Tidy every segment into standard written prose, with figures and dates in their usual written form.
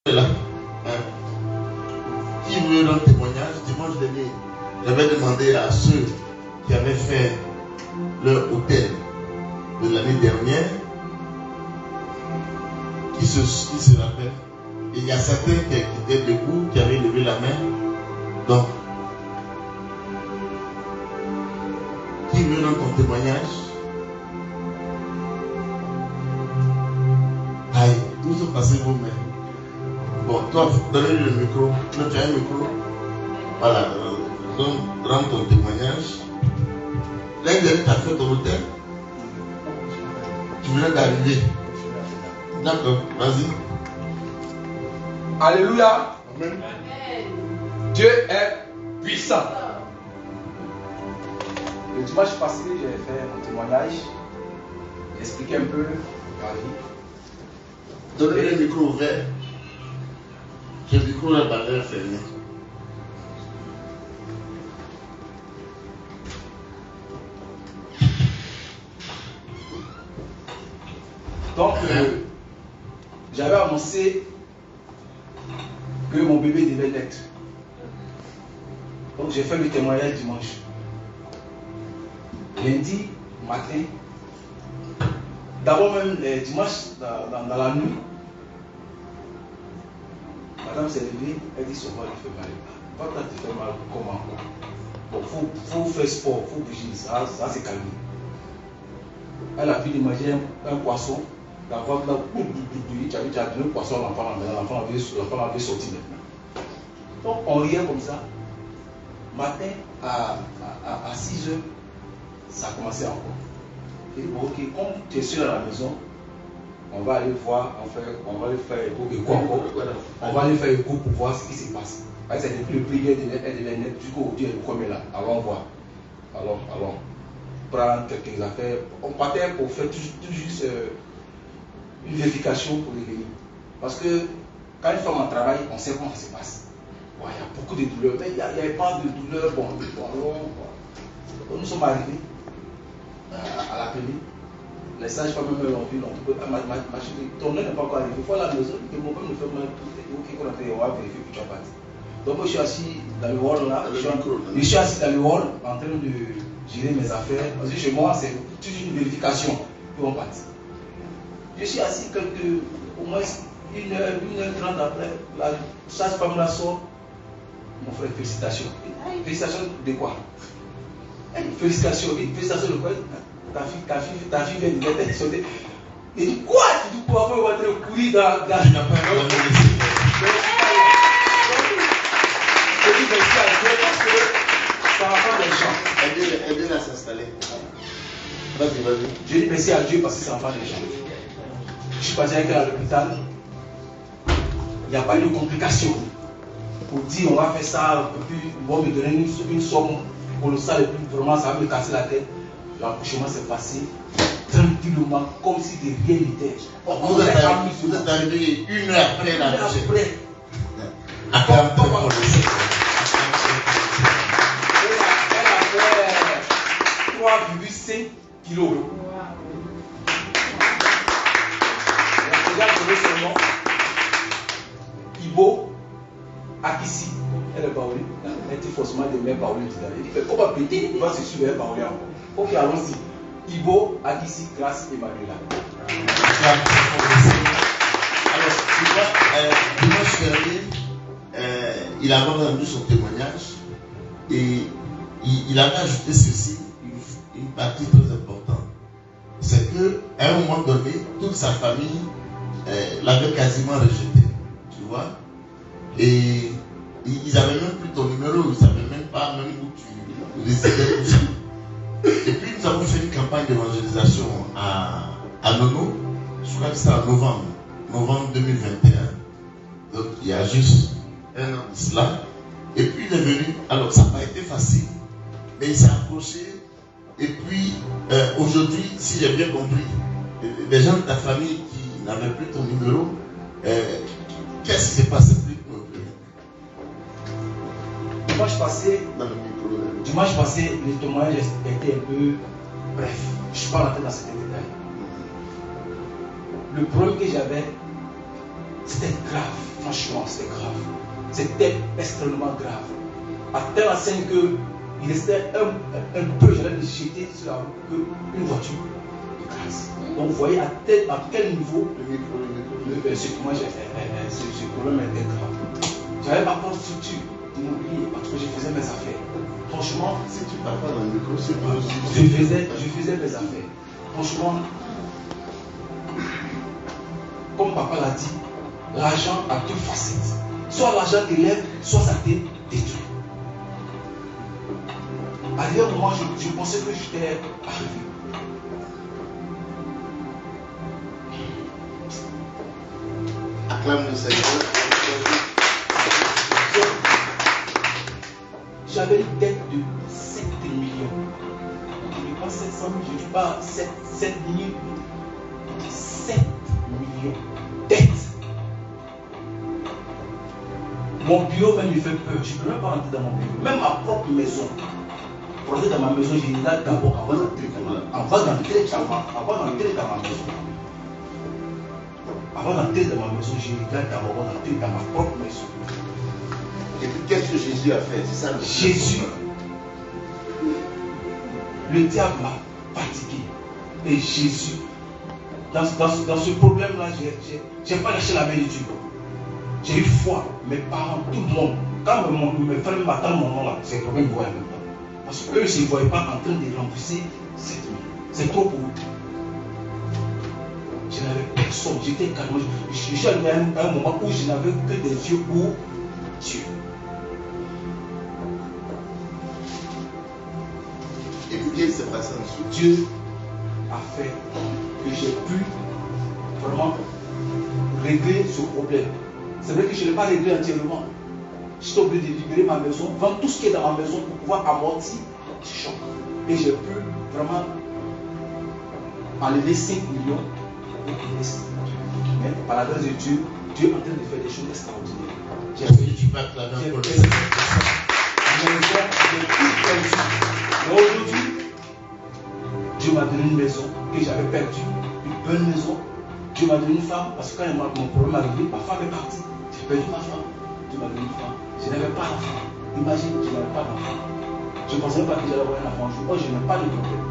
là. Hein? Qui veut un témoignage? Dimanche dernier, j'avais demandé à ceux qui avaient fait leur hôtel de l'année dernière, qui se rappellent. Et il y a certains qui étaient debout, qui avaient levé la main. Donc, qui veut dans ton témoignage? Aïe, où sont passées vos mains? Bon, toi, donnez-lui le micro. Non, tu as un micro? Voilà, donc, rends ton témoignage. L'année dernière, tu as fait ton hôtel? Tu venais d'arriver. D'accord, vas-y. Alléluia. Amen. Dieu est puissant. Le dimanche passé, j'ai fait un témoignage. J'ai expliqué un peu ma vie. Donnez le micro ouvert. Le micro est pas fermé. Donc, j'avais annoncé que mon bébé devait naître. Donc, j'ai fait le témoignage dimanche. Lundi matin, d'abord même dimanche dans la nuit, madame s'est levée, elle dit son ventre fait mal. Quand ça te fait mal, comment? Bon, faut faire sport, faut bouger, ça c'est calmé. Elle a pu imaginer un poisson. D'abord, tu as donné le poisson à l'enfant, l'enfant avait sorti maintenant. Donc on riait comme ça. Matin à 6 h, ça a commencé encore. Et bon, ok, comme tu es seul à la maison, on va aller voir, on va aller faire écho encore. On va aller faire écho pour voir ce qui se passe. C'est depuis le prière elle devait naître jusqu'au Dieu le premier là. Allons voir. Allons. Prendre quelques affaires. On partait pour faire tout juste une vérification pour les venir. Parce que quand une femme en travail, on sait comment ça se passe. Bon, il y a beaucoup de douleurs, mais il n'y avait pas de douleur. Bon, nous sommes arrivés à la clinique. Les sages-femmes l'ont vu, ton nez n'est pas encore arrivé. Il faut à la maison, et mon père me fait mal. On va vérifier que tu as parti. Donc, je suis assis dans le hall là. Je suis assis dans le hall en train de gérer mes affaires. Parce que chez moi, c'est toute une vérification pour on partir. Je suis assis au moins 1h30 après. La sage-femme la sort. Mon frère, félicitations. Félicitations de quoi? Félicitations de quoi? Ta fille vient de mettre éditionner. Il dit quoi? Tu dis quoi? On va te courir dans la. Je n'ai pas je dis merci à Dieu parce que ça va faire des gens. Aidez-la à s'installer. Vas-y. Je dis merci à Dieu parce que ça va faire des gens. Je suis passé avec elle à l'hôpital. Il n'y a pas eu de complications. Pour dire on va faire ça, et puis ils vont me donner une somme colossale et puis vraiment ça va me casser la tête. L'accouchement s'est passé tranquillement, comme si de rien n'était. Vous êtes arrivé 1 heure après la après. Elle a fait 3,5 kilos. Regarde son nom. Ibo Akissi. Elle est baoulée. Elle dit forcément de mettre baoulée. Elle dit comment petit, il va se suivre baoulée encore. Ok, allons-y. Ibo Akissi, Grâce Emmanuela. Alors, tu vois, dimanche dernier, il a rendu son témoignage et il avait ajouté ceci, une partie très importante. C'est qu'à un moment donné, toute sa famille l'avait quasiment rejeté. Tu vois? Et ils n'avaient même plus ton numéro, ils ne savaient même pas même où tu résidais. Et puis nous avons fait une campagne d'évangélisation à Nono, je crois que c'était en novembre 2021. Donc il y a juste un an de cela. Et puis il est venu, alors ça n'a pas été facile, mais il s'est approché. Et puis aujourd'hui, si j'ai bien compris, les gens de ta famille qui n'avaient plus ton numéro, qu'est-ce qui s'est passé plus? Dimanche passé, le témoignage était un peu bref. Je ne suis pas rentré dans ces détails. Le problème que j'avais, C'était grave, franchement, c'était grave. C'était extrêmement grave. À telle enseigne qu'il restait un peu, j'allais me jeter sur la route qu'une voiture écrase. Donc vous voyez à quel niveau ce problème était grave. J'avais pas de structure immobilier parce que je faisais mes affaires. Franchement, Si tu parles pas dans le micro, c'est pas aussi. je faisais mes affaires. Franchement, comme papa l'a dit, l'argent a deux facettes. Soit l'argent t'élève, soit ça te détruit. D'ailleurs, moi, je pensais que j'étais arrivé. Acclame le Seigneur. J'avais une dette de 7 millions. Je ne dis pas 700 000, je ne dis pas 7 000. 7 millions. Dette. Mon bureau même me fait peur. Je ne peux même pas rentrer dans mon bureau. Même ma propre maison. Pour rentrer dans ma maison, je regarde d'abord avant d'entrer dans ma maison. Avant d'entrer dans ma maison, je regarde d'abord avant d'entrer dans ma propre maison. Et puis qu'est-ce que Jésus a fait? C'est ça le Jésus, le diable m'a fatigué. Et Jésus, dans ce problème-là, je n'ai pas lâché la main de Dieu. J'ai eu foi, mes parents, tout le monde. Quand mes frères m'attendent mon nom là, c'est le problème de voir en même temps. Parce qu'eux, je ne voyaient pas en train de rembourser 7 000. C'est trop pour eux. Je n'avais personne, j'étais calme. Je suis arrivé à un moment où je n'avais que des yeux pour Dieu. Et puis qu'est-ce qui s'est passé ensuite? Dieu a fait que j'ai pu vraiment régler ce problème. C'est vrai que je ne l'ai pas réglé entièrement. J'étais obligé de libérer ma maison, vendre tout ce qui est dans ma maison pour pouvoir amortir ce choc. Et j'ai pu vraiment enlever 5 millions et rester. Mais par la grâce de Dieu, Dieu est en train de faire des choses extraordinaires. J'ai Tu vas acclamer pour le fait Seigneur. j'ai tout perdu. Mais aujourd'hui, Dieu m'a donné une maison que j'avais perdue, une bonne maison. Dieu m'a donné une femme, parce que quand mon problème est arrivé, ma femme est partie. J'ai perdu ma femme. Dieu m'a donné une femme. Je n'avais pas d'enfant. Imagine, je n'avais pas d'enfant. Je ne pensais pas que j'allais avoir un enfant. Je n'ai pas de problème.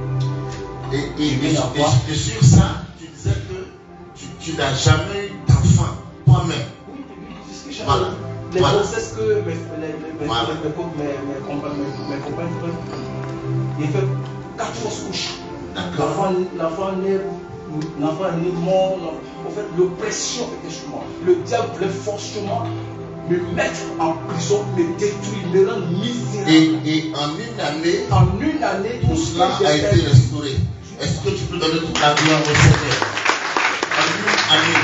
Et sur ça, tu disais que tu n'as jamais eu d'enfant toi-même. Oui, c'est ce que Voilà. Les Voilà. grossesses que mes compagnes peuvent. Il fait 4 fausses couches. D'accord. L'enfant est mort. En fait, l'oppression était sur moi. Le diable voulait forcément me mettre en prison, me détruire, me rendre misérable. Et en une année, tout cela a été restauré. Est-ce que tu peux donner toute la gloire au Seigneur? En une année.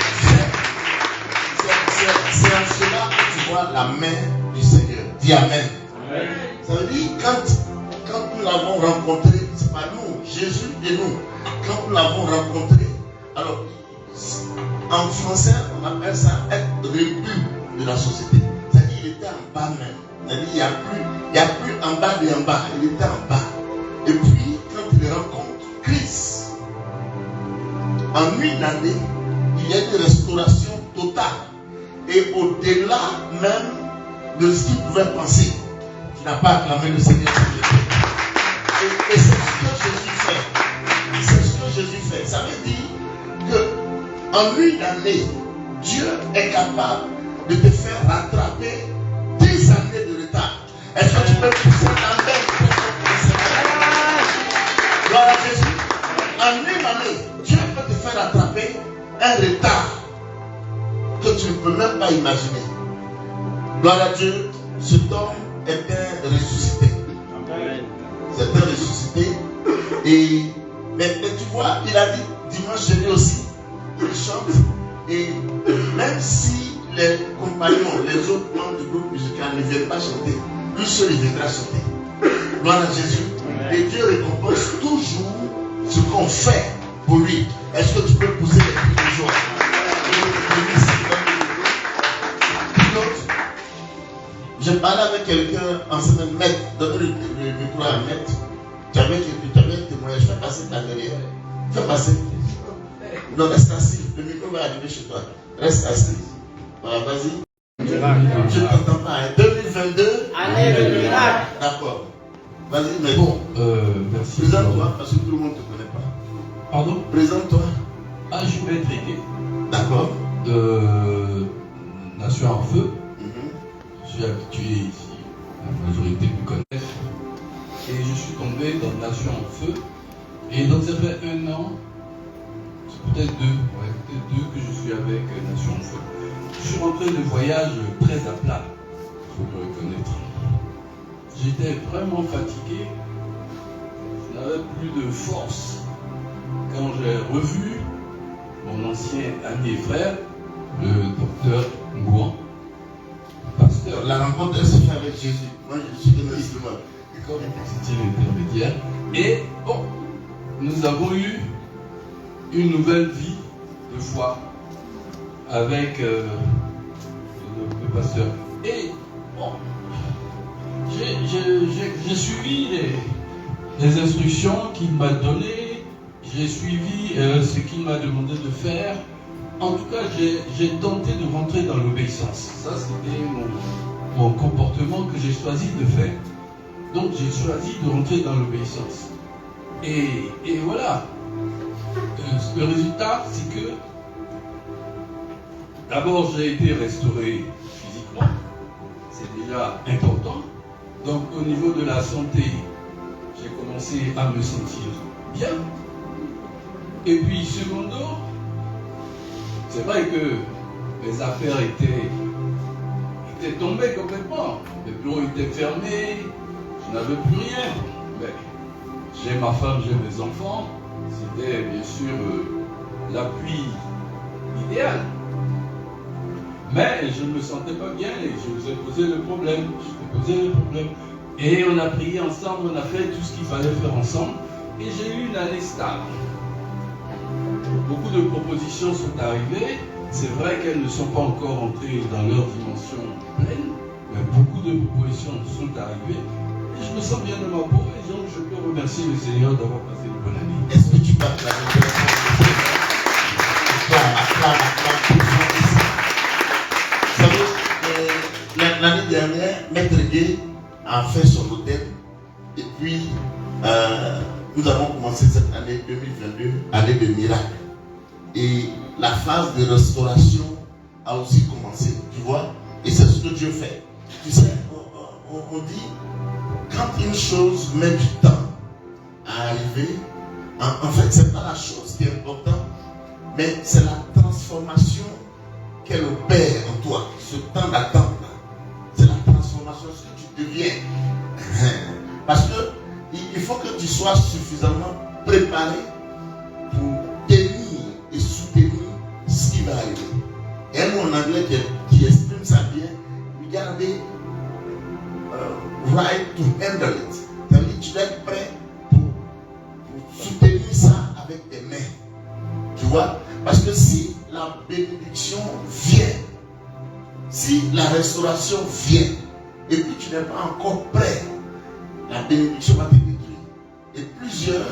C'est en cela que tu vois la main du Seigneur. Dis Amen. Amen. Ça veut dire quand nous l'avons rencontré, c'est pas nous, Jésus et nous. Quand nous l'avons rencontré, alors en français on appelle ça être rebu de la société. C'est-à-dire qu'il était en bas même. C'est-à-dire il n'y a plus en bas et en bas. Il était en bas. Et puis quand il rencontre Christ, en une année, il y a une restauration totale. Et au-delà même de ce qu'il pouvait penser. Tu n'as pas acclamé le Seigneur. Et c'est ce que Jésus fait. C'est ce que Jésus fait. Ça veut dire qu'en une année, Dieu est capable de te faire rattraper 10 années de retard. Est-ce que tu peux pousser la main pour le Seigneur? Gloire à Jésus. En une année, Dieu peut te faire rattraper un retard que tu ne peux même pas imaginer. Gloire à Dieu, cet homme était ressuscité. C'était ressuscité. Mais tu vois, il a dit dimanche dernier aussi, il chante. Et même si les compagnons, les autres membres du groupe musical ne viennent pas chanter, lui seul il viendra chanter. Gloire à Jésus. Et Dieu récompense toujours ce qu'on fait pour lui. Est-ce que tu peux pousser les cris de joie? Je parlais avec quelqu'un en semaine, maître, donner le micro à maître. Tu avais un témoignage, fais passer ta derrière. Fais passer. Non, reste assis. Le micro va arriver chez toi. Reste assis. Voilà, vas-y. Je ne t'entends pas. 2022. Année de miracle. D'accord. Vas-y, mais Bon, merci. présente-toi parce que tout le monde ne te connaît pas. Pardon? Présente-toi. Ah, je suis maître Eke. D'accord. De Nation en Feu. Mhm. Je suis habitué ici. La majorité me connaissent. Et je suis tombé dans Nation en Feu. Et donc ça fait 1 an, c'est peut-être 2, ouais, peut-être 2 que je suis avec Nation en Feu. Je suis rentré de voyage très à plat, il faut le reconnaître. J'étais vraiment fatigué, je n'avais plus de force. Quand j'ai revu mon ancien ami et frère, le docteur Ngouan, pasteur. La rencontre, elle se fait avec Jésus. Moi, je suis un instrument. Comme c'était l'intermédiaire. Et bon, nous avons eu une nouvelle vie de foi avec le pasteur. Et bon, j'ai suivi les instructions qu'il m'a données, j'ai suivi ce qu'il m'a demandé de faire. En tout cas, j'ai tenté de rentrer dans l'obéissance. Ça, c'était mon comportement que j'ai choisi de faire. Donc, j'ai choisi de rentrer dans l'obéissance. Et voilà. Le résultat, c'est que d'abord, j'ai été restauré physiquement. C'est déjà important. Donc, au niveau de la santé, j'ai commencé à me sentir bien. Et puis, secondo, c'est vrai que mes affaires étaient tombées complètement. Les bureaux étaient fermés, je n'avais plus rien. Mais j'ai ma femme, j'ai mes enfants. C'était bien sûr l'appui idéal. Mais je ne me sentais pas bien et je vous ai posé le problème. Et on a prié ensemble, on a fait tout ce qu'il fallait faire ensemble. Et j'ai eu une année stable. Beaucoup de propositions sont arrivées. C'est vrai qu'elles ne sont pas encore entrées dans leur dimension pleine, mais beaucoup de propositions sont arrivées. Et je me sens bien de ma peau et donc je peux remercier le Seigneur d'avoir passé une bonne année. Est-ce que tu parles de la révélation? Vous savez, l'année dernière, Maître Gay a fait son hôtel et puis nous avons commencé cette année 2022, année de miracle. Et la phase de restauration a aussi commencé, tu vois, et c'est ce que Dieu fait. Tu sais, on dit, quand une chose met du temps à arriver, en fait, c'est pas la chose qui est importante, mais c'est la transformation qu'elle opère en toi. Ce temps d'attente, c'est la transformation, ce que tu deviens. Parce que il faut que tu sois suffisamment préparé pour tenir et soutenir ce qui va arriver. Et un mot en anglais qui exprime ça bien, regardez, right to handle it. Ça veut dire que tu dois être prêt pour soutenir ça avec tes mains. Tu vois? Parce que si la bénédiction vient, si la restauration vient, et puis tu n'es pas encore prêt, la bénédiction va te détruire. Et plusieurs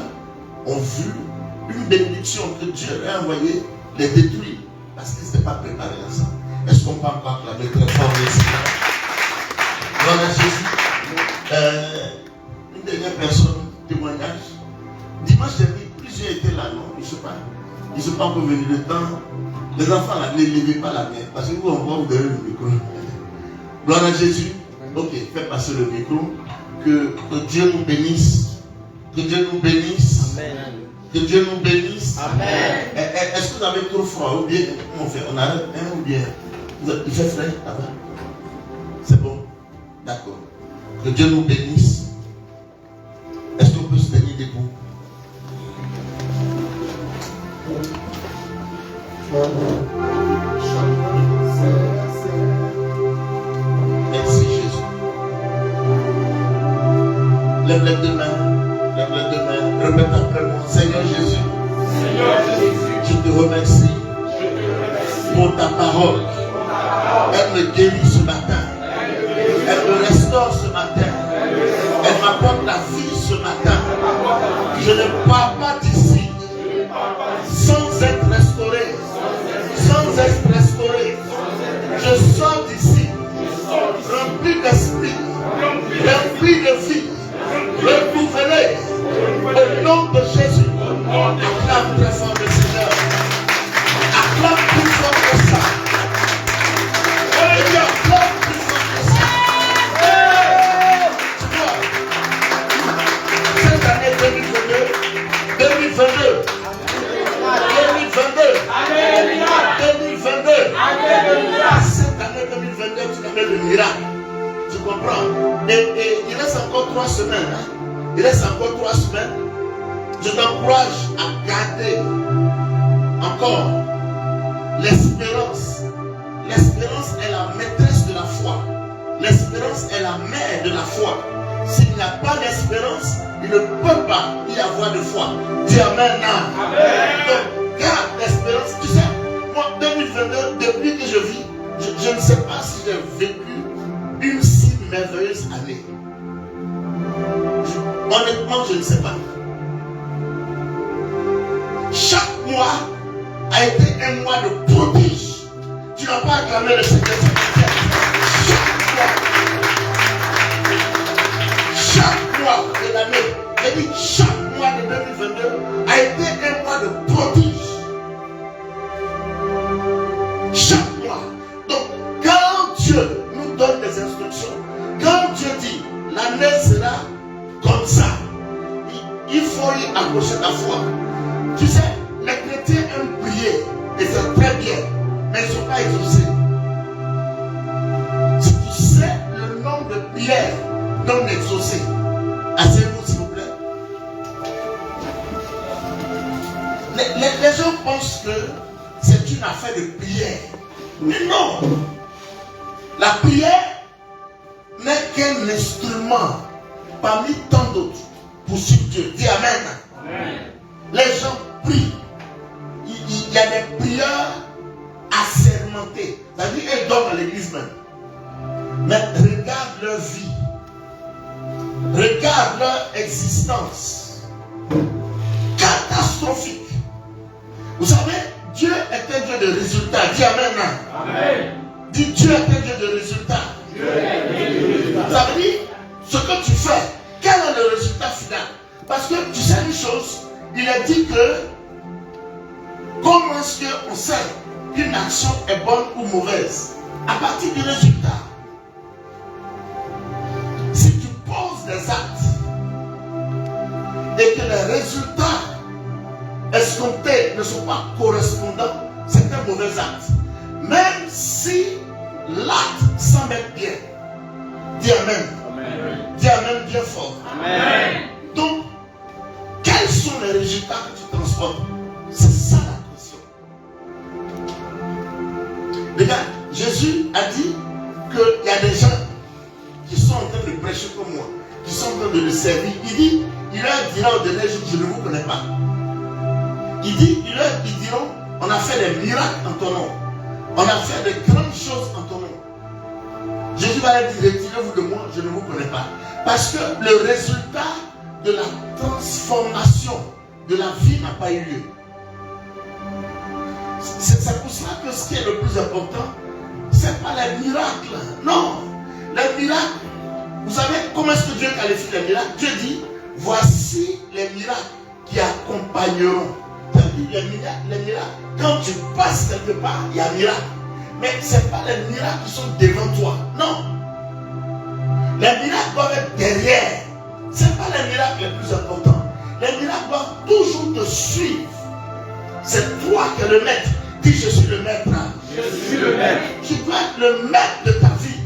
ont vu une bénédiction que Dieu a envoyée les détruire parce qu'ils n'étaient pas préparés à ça. Est-ce qu'on peut encore acclamer très fort le Seigneur? Gloire à Jésus. Une dernière personne, témoignage. Dimanche dernier, plusieurs étaient là, non? Je ne sais pas. Ils ne sont pas revenus le temps. Les enfants là, ne levez pas la main parce que vous encore vous avez le micro. Gloire à Jésus. Ok, fais passer le micro. Que Dieu nous bénisse. Que Dieu nous bénisse. Amen. Que Dieu nous bénisse. Amen. Est-ce que vous avez trop froid ou bien on arrête ou bien il fait frais là-bas? C'est bon? D'accord. Que Dieu nous bénisse. Est-ce qu'on peut se tenir debout? Merci Jésus. Lève les deux mains. Lève les deux mains. Répète après moi. Seigneur Jésus. Seigneur Jésus, Je te remercie pour ta parole. Elle me guérit ce matin. Elle me restaure ce matin. Elle m'apporte la vie ce matin. Je ne pars pas d'ici sans être restauré. Sans être restauré. Je vie. Renouvelée. Au nom de Jésus. Acclame très fort le Seigneur. Acclame plus fort que ça. Acclame plus fort que ça. Tu vois, cette année 2022, cette année 2022, tu l'amènes le miracle. Tu comprends? Et il reste encore 3 semaines. Hein? Il reste encore 3 semaines. Je t'encourage à garder encore l'espérance. L'espérance est la maîtresse de la foi. L'espérance est la mère de la foi. S'il n'y a pas d'espérance, il ne peut pas y avoir de foi. Dis Amen. Amen. Donc, garde l'espérance. Tu sais, moi, 2022, depuis que je vis, je ne sais pas si j'ai vécu une si merveilleuse année. Honnêtement, je ne sais pas. Chaque mois a été un mois de prodige. Tu n'as pas acclamé le Seigneur. Chaque mois de l'année, j'ai dit chaque mois de 2022 a été un mois de prodige. Chaque mois. Donc, quand Dieu nous donne des instructions, quand Dieu dit l'année sera comme ça, il faut y accrocher ta foi. Tu sais, les chrétiens aiment prier et c'est très bien, mais ils ne sont pas exaucés. Si tu sais le nombre de prières non exaucées, asseyez-vous s'il vous plaît. Les gens pensent que c'est une affaire de prière. Mais non! La prière n'est qu'un instrument parmi tant d'autres pour suivre Dieu. Dis Amen. Amen. Les gens prient. Il y a des prières assermentées. C'est-à-dire qu'elles dorment à l'église même. Mais regarde leur vie. Regarde leur existence. Catastrophique. Vous savez, Dieu est un Dieu de résultats. Dis Amen. Amen. Dis Dieu est un Dieu de résultats. Ça veut dire, ce que tu fais, quel est le résultat final? Parce que tu sais une chose, il est dit que comment est-ce qu'on sait qu'une action est bonne ou mauvaise? À partir du résultat. Si tu poses des actes et que les résultats escomptés ne sont pas correspondants, c'est un mauvais acte. Même si l'acte semble être bien. Dis Amen. Amen. Dis Amen bien fort. Amen. Donc, quels sont les résultats que tu transportes? C'est ça la question. Regarde, Jésus a dit qu'il y a des gens qui sont en train de prêcher comme moi, qui sont en train de le servir. Il dit, il leur dira au dernier jour, je ne vous connais pas. Il dit, ils diront, on a fait des miracles en ton nom. On a fait de grandes choses en ton nom. Jésus va leur dire, retirez-vous de moi, je ne vous connais pas. Parce que le résultat de la transformation de la vie n'a pas eu lieu. C'est pour cela que ce qui est le plus important, ce n'est pas les miracles. Non. Les miracles, vous savez comment est-ce que Dieu qualifie les miracles? Dieu dit, voici les miracles qui accompagneront. Les miracles, quand tu passes quelque part, il y a un miracle. Mais ce n'est pas les miracles qui sont devant toi. Non. Les miracles doivent être derrière. Ce n'est pas les miracles les plus importants. Les miracles doivent toujours te suivre. C'est toi qui es le maître. Dis, je suis le maître. Je suis le maître. Tu dois être le maître de ta vie.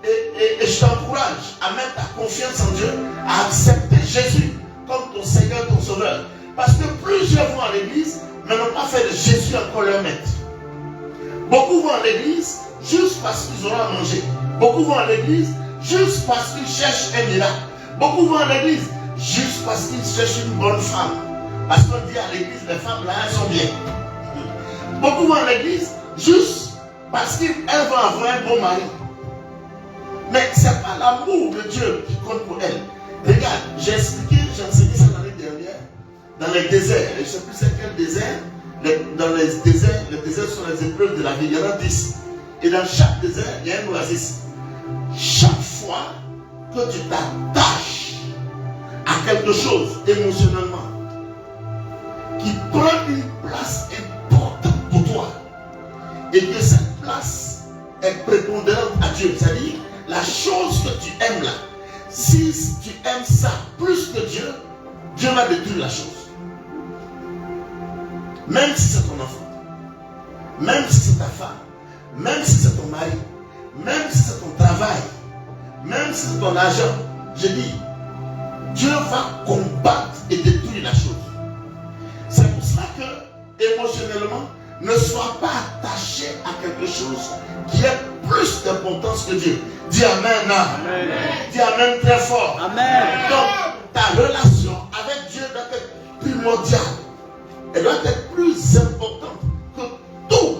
Et je t'encourage à mettre ta confiance en Dieu, à accepter Jésus comme ton Seigneur, ton Sauveur. Parce que plusieurs vont à l'église, mais n'ont pas fait de Jésus encore leur maître. Beaucoup vont à l'église juste parce qu'ils auront à manger. Beaucoup vont à l'église juste parce qu'ils cherchent un miracle. Beaucoup vont à l'église juste parce qu'ils cherchent une bonne femme. Parce qu'on dit à l'église, les femmes là, elles sont bien. Beaucoup vont à l'église juste parce qu'elles vont avoir un bon mari. Mais ce n'est pas l'amour de Dieu qui compte pour elles. Regarde, j'ai enseigné ça l'année dernière. Dans les déserts, je ne sais plus c'est quel désert. Dans les déserts sont les épreuves de la vie. Il y en a 10. Et dans chaque désert, il y a un oasis. Chaque fois que tu t'attaches à quelque chose émotionnellement qui prend une place importante pour toi et que cette place est prépondérante à Dieu, c'est-à-dire la chose que tu aimes là, si tu aimes ça plus que Dieu, Dieu va détruire la chose. Même si c'est ton enfant, même si c'est ta femme, même si c'est ton mari, même si c'est ton travail, même si c'est ton argent, je dis, Dieu va combattre et détruire la chose. C'est pour cela que, émotionnellement, ne sois pas attaché à quelque chose qui ait plus d'importance que Dieu. Dis Amen. Amen. Dis Amen très fort. Amen. Donc, ta relation avec Dieu doit être primordiale. Elle doit être plus importante que tout.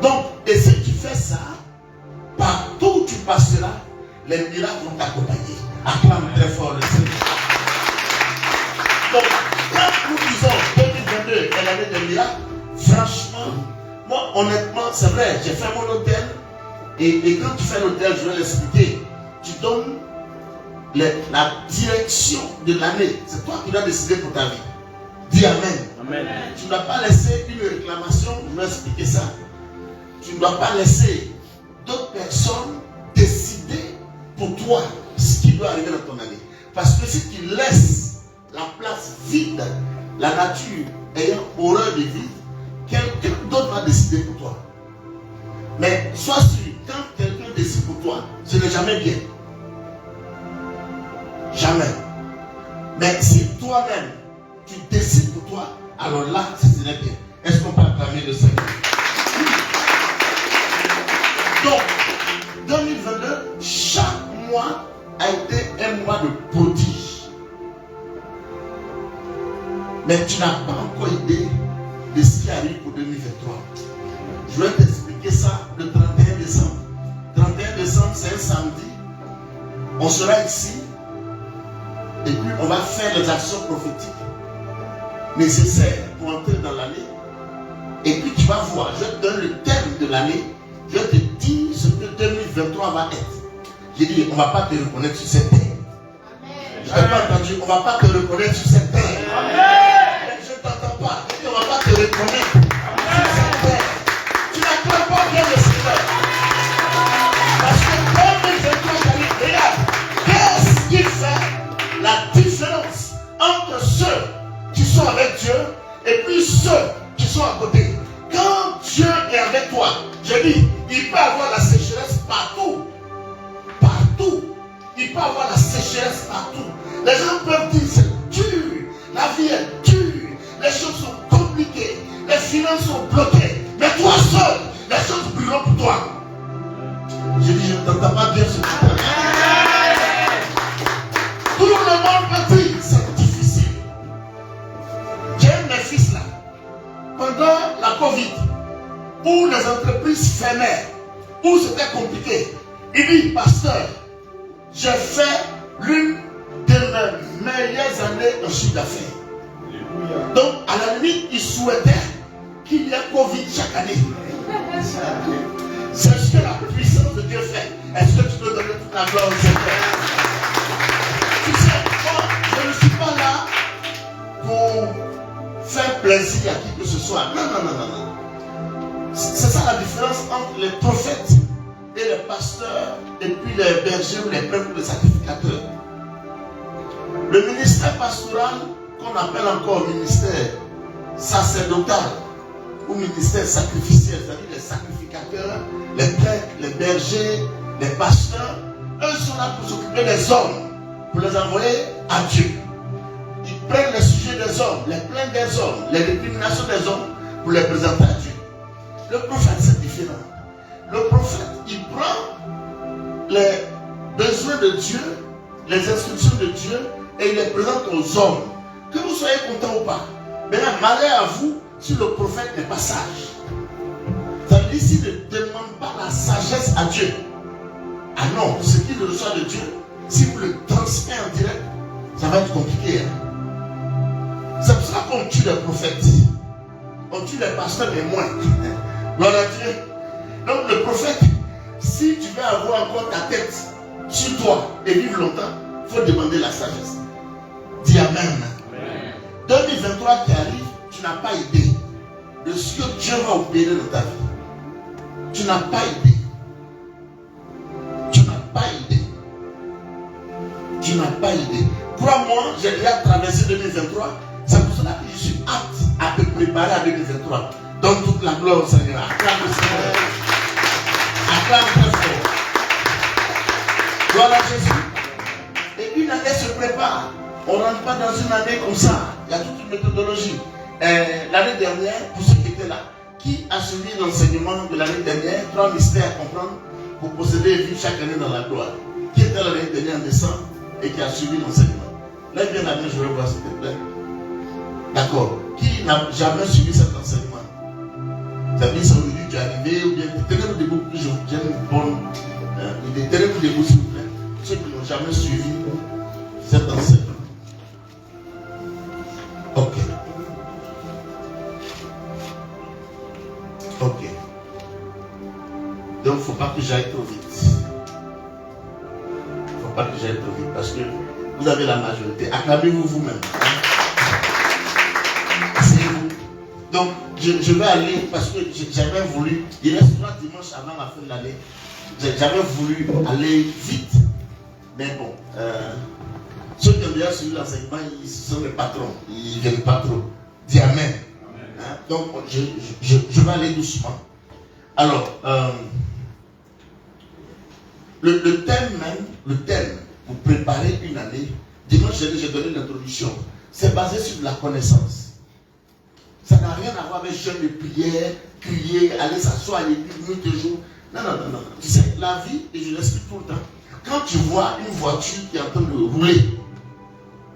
Donc, et si tu fais ça, partout où tu passeras, les miracles vont t'accompagner. Acclame très fort le Seigneur. Donc, quand nous disons 2022 est l'année des miracles, franchement, moi honnêtement, c'est vrai, j'ai fait mon hôtel. Et quand tu fais l'hôtel, je vais l'expliquer. Tu donnes la direction de l'année. C'est toi qui dois décider pour ta vie. Dis Amen. Amen. Tu ne dois pas laisser une réclamation, je vais expliquer ça. Tu ne dois pas laisser d'autres personnes décider pour toi ce qui doit arriver dans ton année. Parce que si tu laisses la place vide, la nature ayant horreur de vide, quelqu'un d'autre va décider pour toi. Mais sois sûr, quand quelqu'un décide pour toi, ce n'est jamais bien. Jamais. Mais si toi-même, tu décides pour toi, alors là, ce serait bien. Est-ce qu'on peut acclamer le Seigneur? Donc, 2022, chaque mois a été un mois de prodige. Mais tu n'as pas encore idée de ce qui arrive pour 2023. Je vais t'expliquer ça le 31 décembre. 31 décembre, c'est un samedi. On sera ici et puis on va faire les actions prophétiques nécessaires pour entrer dans l'année. Et puis tu vas voir, je te donne le thème de l'année. Je te dis ce que 2023 va être. J'ai dit, on ne va pas te reconnaître sur cette terre. Je n'ai pas entendu, on ne va pas te reconnaître sur cette terre. Je ne t'entends pas. Je dis, on ne va pas te reconnaître sur cette terre. Tu n'acclades pas bien le Seigneur. Parce que 2023, regarde, qu'est-ce qui fait la différence entre ceux qui sont avec Dieu et puis ceux qui sont à côté? Quand Dieu est avec toi, je dis, il peut avoir la sécheresse partout. Partout. Il peut avoir la sécheresse partout. Les gens peuvent dire, c'est dur. La vie est dure. Les choses sont compliquées. Les finances sont bloquées. Mais toi seul, les choses brilleront pour toi. Je dis, je ne t'entends pas bien ce matin. Tout le monde peut dire, c'est difficile. J'ai un de mes fils là. Pendant la Covid, où les entreprises fermaient, où c'était compliqué, il dit, pasteur, j'ai fait l'une de mes meilleures années en chiffre d'affaires. Donc, à la limite, il souhaitait qu'il y ait Covid chaque année. C'est ce que la puissance de Dieu fait. Est-ce que tu peux donner toute la gloire au Seigneur? Tu sais, moi, je ne suis pas là pour faire plaisir à qui que ce soit. Non, non, non, non, non. C'est ça la différence entre les prophètes et les pasteurs, et puis les bergers ou les prêtres ou les sacrificateurs. Le ministère pastoral, qu'on appelle encore ministère sacerdotal ou ministère sacrificiel, c'est-à-dire les sacrificateurs, les prêtres, les bergers, les pasteurs, eux sont là pour s'occuper des hommes, pour les envoyer à Dieu. Ils prennent les sujets des hommes, les plaintes des hommes, les récriminations des hommes pour les présenter à Dieu. Le prophète, c'est différent. Le prophète, il prend les besoins de Dieu, les instructions de Dieu, et il les présente aux hommes. Que vous soyez content ou pas. Maintenant, malheur à vous si le prophète n'est pas sage. Ça veut dire s'il ne demande pas la sagesse à Dieu. Ah non, ce qu'il reçoit de Dieu, si vous le transmettez en direct, ça va être compliqué. Hein? C'est pour ça qu'on tue les prophètes. On tue les pasteurs, mais moins. Gloire à Dieu. Donc le prophète, si tu veux avoir encore ta tête, sur toi et vivre longtemps, il faut demander la sagesse. Dis Amen. 2023 qui arrive, tu n'as pas idée de ce que Dieu va opérer dans ta vie. Tu n'as pas idée. Tu n'as pas idée. Tu n'as pas idée. Crois-moi, j'ai déjà traversé 2023. C'est pour cela que je suis apte à te préparer à 2023. Donne toute la gloire au Seigneur. Acclame le Seigneur. Acclame très fort. Gloire à Jésus. Et une année se prépare. On ne rentre pas dans une année comme ça. Il y a toute une méthodologie. L'année dernière, pour ceux qui étaient là, qui a suivi l'enseignement de l'année dernière, 3 mystères à comprendre pour posséder et vivre chaque année dans la gloire. Qui était l'année dernière en décembre et qui a suivi l'enseignement? Là, bien la main, je vais voir s'il te plaît. D'accord. Qui n'a jamais suivi cet enseignement? Ça veut dire que aujourd'hui tu es arrivé ou bien tenez-vous debout, j'ai une bonne idée. Tenez-vous debout s'il vous plaît. Ceux qui n'ont jamais suivi cet enseignement. Ok. Ok. Donc il ne faut pas que j'aille trop vite. Il ne faut pas que j'aille trop vite parce que vous avez la majorité. Acclamez-vous vous-même. Asseyez-vous. Donc je vais aller parce que j'avais voulu, il reste 3 dimanches avant la fin de l'année. J'avais voulu aller vite. Mais bon, ceux qui ont déjà suivi l'enseignement, ils sont les patrons. Ils ne viennent pas trop. Dis Amen. Hein? Donc je vais aller doucement. Alors, le thème pour préparer une année, dimanche j'ai donné l'introduction, c'est basé sur la connaissance. Ça n'a rien à voir avec jeûne de prière, crier, aller s'asseoir à l'église, nuit et jour. Non. Tu sais, la vie, et je l'explique tout le temps, quand tu vois une voiture qui est en train de rouler,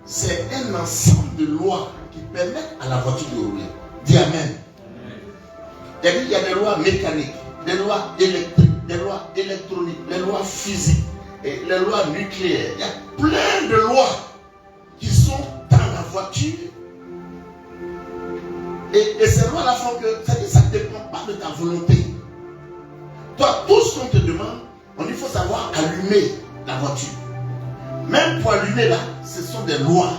c'est un ensemble de lois qui permettent à la voiture de rouler. Dis Amen. Il y a des lois mécaniques, des lois électriques, des lois électroniques, des lois physiques, et les lois nucléaires. Il y a plein de lois qui sont dans la voiture. Et ces lois-là font que ça ne dépend pas de ta volonté. Toi, tout ce qu'on te demande, il faut savoir allumer la voiture. Même pour allumer là, ce sont des lois.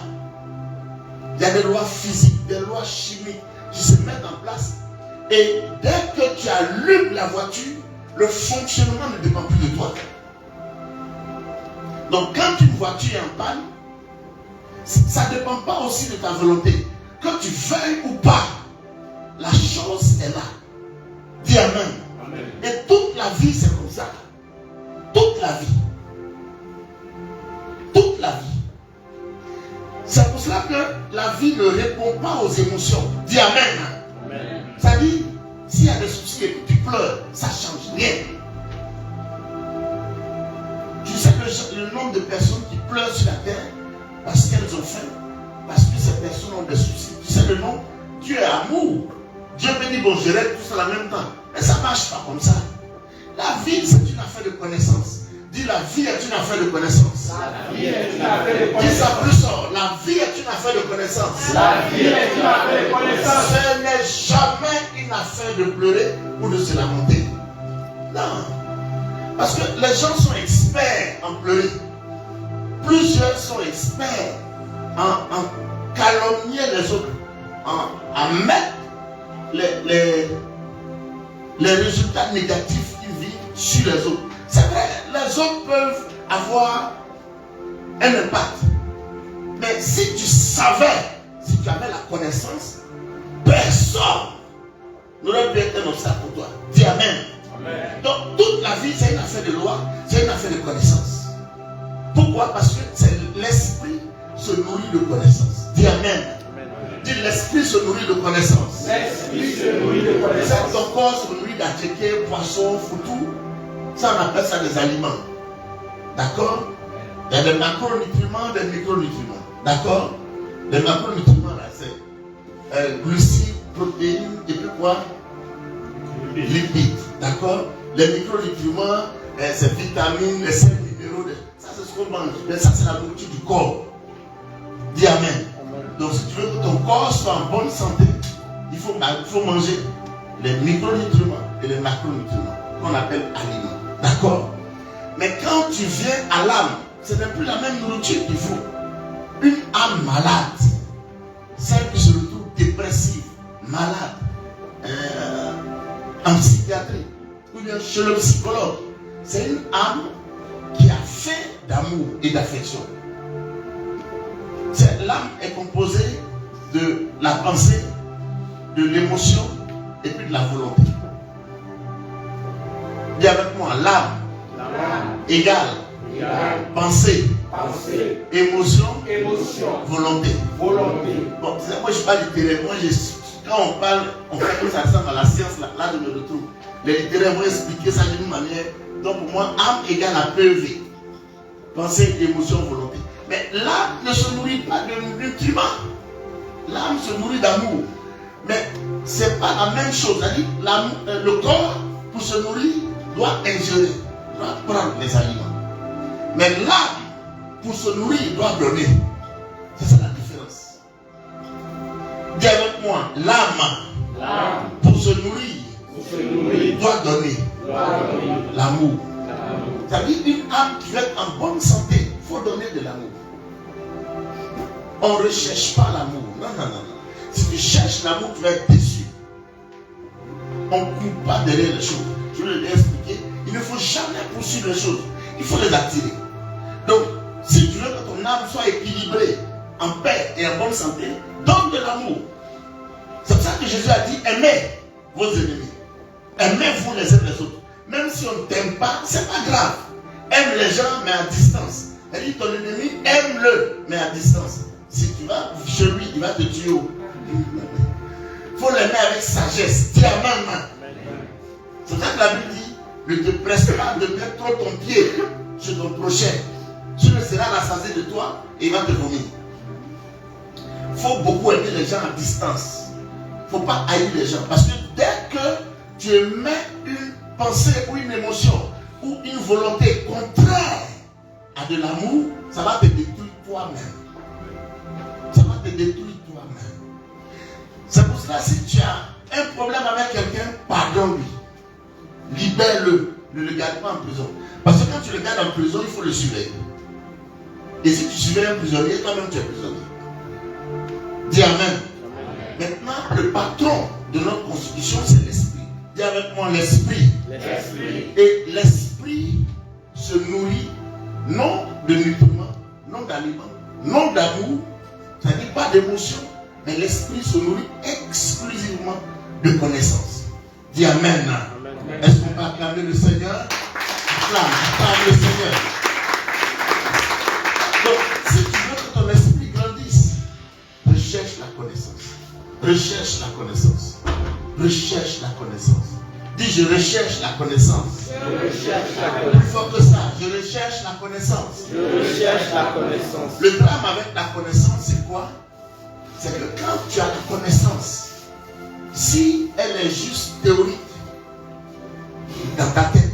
Il y a des lois physiques, des lois chimiques qui se mettent en place. Et dès que tu allumes la voiture, le fonctionnement ne dépend plus de toi. Donc quand une voiture est en panne, ça ne dépend pas aussi de ta volonté. Que tu veuilles ou pas, la chose est là. Dis Amen. Amen. Et toute la vie, c'est comme ça. Toute la vie. Toute la vie. C'est pour cela que la vie ne répond pas aux émotions. Dis Amen. Amen. Ça dit, s'il y a des soucis et que tu pleures, ça ne change rien. Tu sais que le nombre de personnes qui pleurent sur la terre parce qu'elles ont faim, parce que ces personnes ont des soucis. Tu sais le nom? Dieu est amour. Dieu me dit, bon, je règle tout ça en même temps. Mais ça ne marche pas comme ça. La vie, c'est une affaire de connaissance. Dis, la vie est une affaire de connaissance. La vie est une affaire de connaissance. Dis ça plus fort. La vie est une affaire de connaissance. La vie est une affaire de connaissance. Ce n'est jamais une affaire de pleurer ou de se lamenter. Non. Parce que les gens sont experts en pleurer. Plusieurs sont experts en calomnier les autres, en mettre les résultats négatifs qu'ils vivent sur les autres. C'est vrai, les autres peuvent avoir un impact. Mais si tu savais, si tu avais la connaissance, personne n'aurait pu être un obstacle pour toi. Dis Amen. Amen. Donc toute la vie, c'est une affaire de loi, c'est une affaire de connaissance. Pourquoi? Parce que c'est l'esprit se nourrit de connaissance. Dis Amen. Dis l'esprit se nourrit de connaissance. L'esprit se nourrit de connaissance. Ton corps se nourrit d'attiqués, poissons, foutou. Ça, on appelle ça des aliments. D'accord? Il y a des macronutriments, des micronutriments. D'accord? Les macronutriments, là, c'est glucides, protéines, et puis quoi? Lipides. D'accord? Les micronutriments, c'est vitamines, les sels minéraux. Ça, c'est ce qu'on mange. Mais ça, c'est la nourriture du corps. Dis Amen. Donc, si tu veux que ton corps soit en bonne santé, il faut manger les micronutriments et les macronutriments qu'on appelle aliments. D'accord? Mais quand tu viens à l'âme, ce n'est plus la même nourriture qu'il faut. Une âme malade, celle qui se retrouve dépressive, malade, en psychiatrie, ou bien chez le psychologue, c'est une âme qui a faim d'amour et d'affection. L'âme est composée de la pensée, de l'émotion et puis de la volonté. Dis avec moi, l'âme égale pensée, émotion, volonté. Bon, moi je ne suis pas littéraire. Quand on parle, on fait que ça ressemble à la science, là je me retrouve. Les littéraires vont expliquer ça d'une manière. Donc pour moi, âme égale à PEV. Pensée, émotion, volonté. Mais l'âme ne se nourrit pas de nutriments. L'âme se nourrit d'amour. Mais ce n'est pas la même chose. C'est-à-dire, le corps, pour se nourrir, doit ingérer, doit prendre les aliments. Mais l'âme, pour se nourrir, doit donner. C'est ça la différence. Dis avec moi, l'âme, pour se nourrir, doit donner l'amour. C'est-à-dire, une âme qui veut être en bonne santé, il faut donner de l'amour. On ne recherche pas l'amour. Non, non, non. Si tu cherches l'amour, tu vas être déçu. On ne court pas derrière les choses. Je vais l'ai expliqué. Il ne faut jamais poursuivre les choses. Il faut les attirer. Donc, si tu veux que ton âme soit équilibrée, en paix et en bonne santé, donne de l'amour. C'est pour ça que Jésus a dit, aimez vos ennemis. Aimez-vous les uns les autres. Même si on ne t'aime pas, ce n'est pas grave. Aime les gens, mais à distance. Elle dit, ton ennemi, aime-le, mais à distance. Si tu vas chez lui, il va te tuer. Il faut l'aimer avec sagesse. Dis Amen. C'est ça que la Bible dit, ne te presse pas de mettre trop ton pied sur ton prochain. Tu ne seras rassasié de toi et il va te vomir. Il faut beaucoup aimer les gens à distance. Il ne faut pas haïr les gens. Parce que dès que tu émets une pensée ou une émotion ou une volonté contraire à de l'amour, ça va te détruire toi-même. Ça va te détruire toi-même. C'est pour cela, si tu as un problème avec quelqu'un, pardonne-lui. Libère-le. Ne le garde pas en prison. Parce que quand tu le gardes en prison, il faut le surveiller. Et si tu surveilles un prisonnier, toi-même tu es prisonnier. Dis Amen. Maintenant, le patron de notre constitution, c'est l'esprit. Dis avec moi l'esprit. Et l'esprit se nourrit non de nutriments, non d'aliments, non d'amour, c'est-à-dire pas d'émotion, mais l'esprit se nourrit exclusivement de connaissances. Dis Amen. Est-ce qu'on peut acclamer le Seigneur? Acclame le Seigneur. Donc, si tu veux que ton esprit grandisse, recherche la connaissance. Recherche la connaissance. Recherche la connaissance. Dis, je recherche la connaissance. Je recherche la connaissance. Plus fort que ça, je recherche la connaissance. Je recherche la connaissance. Le drame avec la connaissance, c'est quoi? C'est que quand tu as la connaissance, si elle est juste théorique dans ta tête,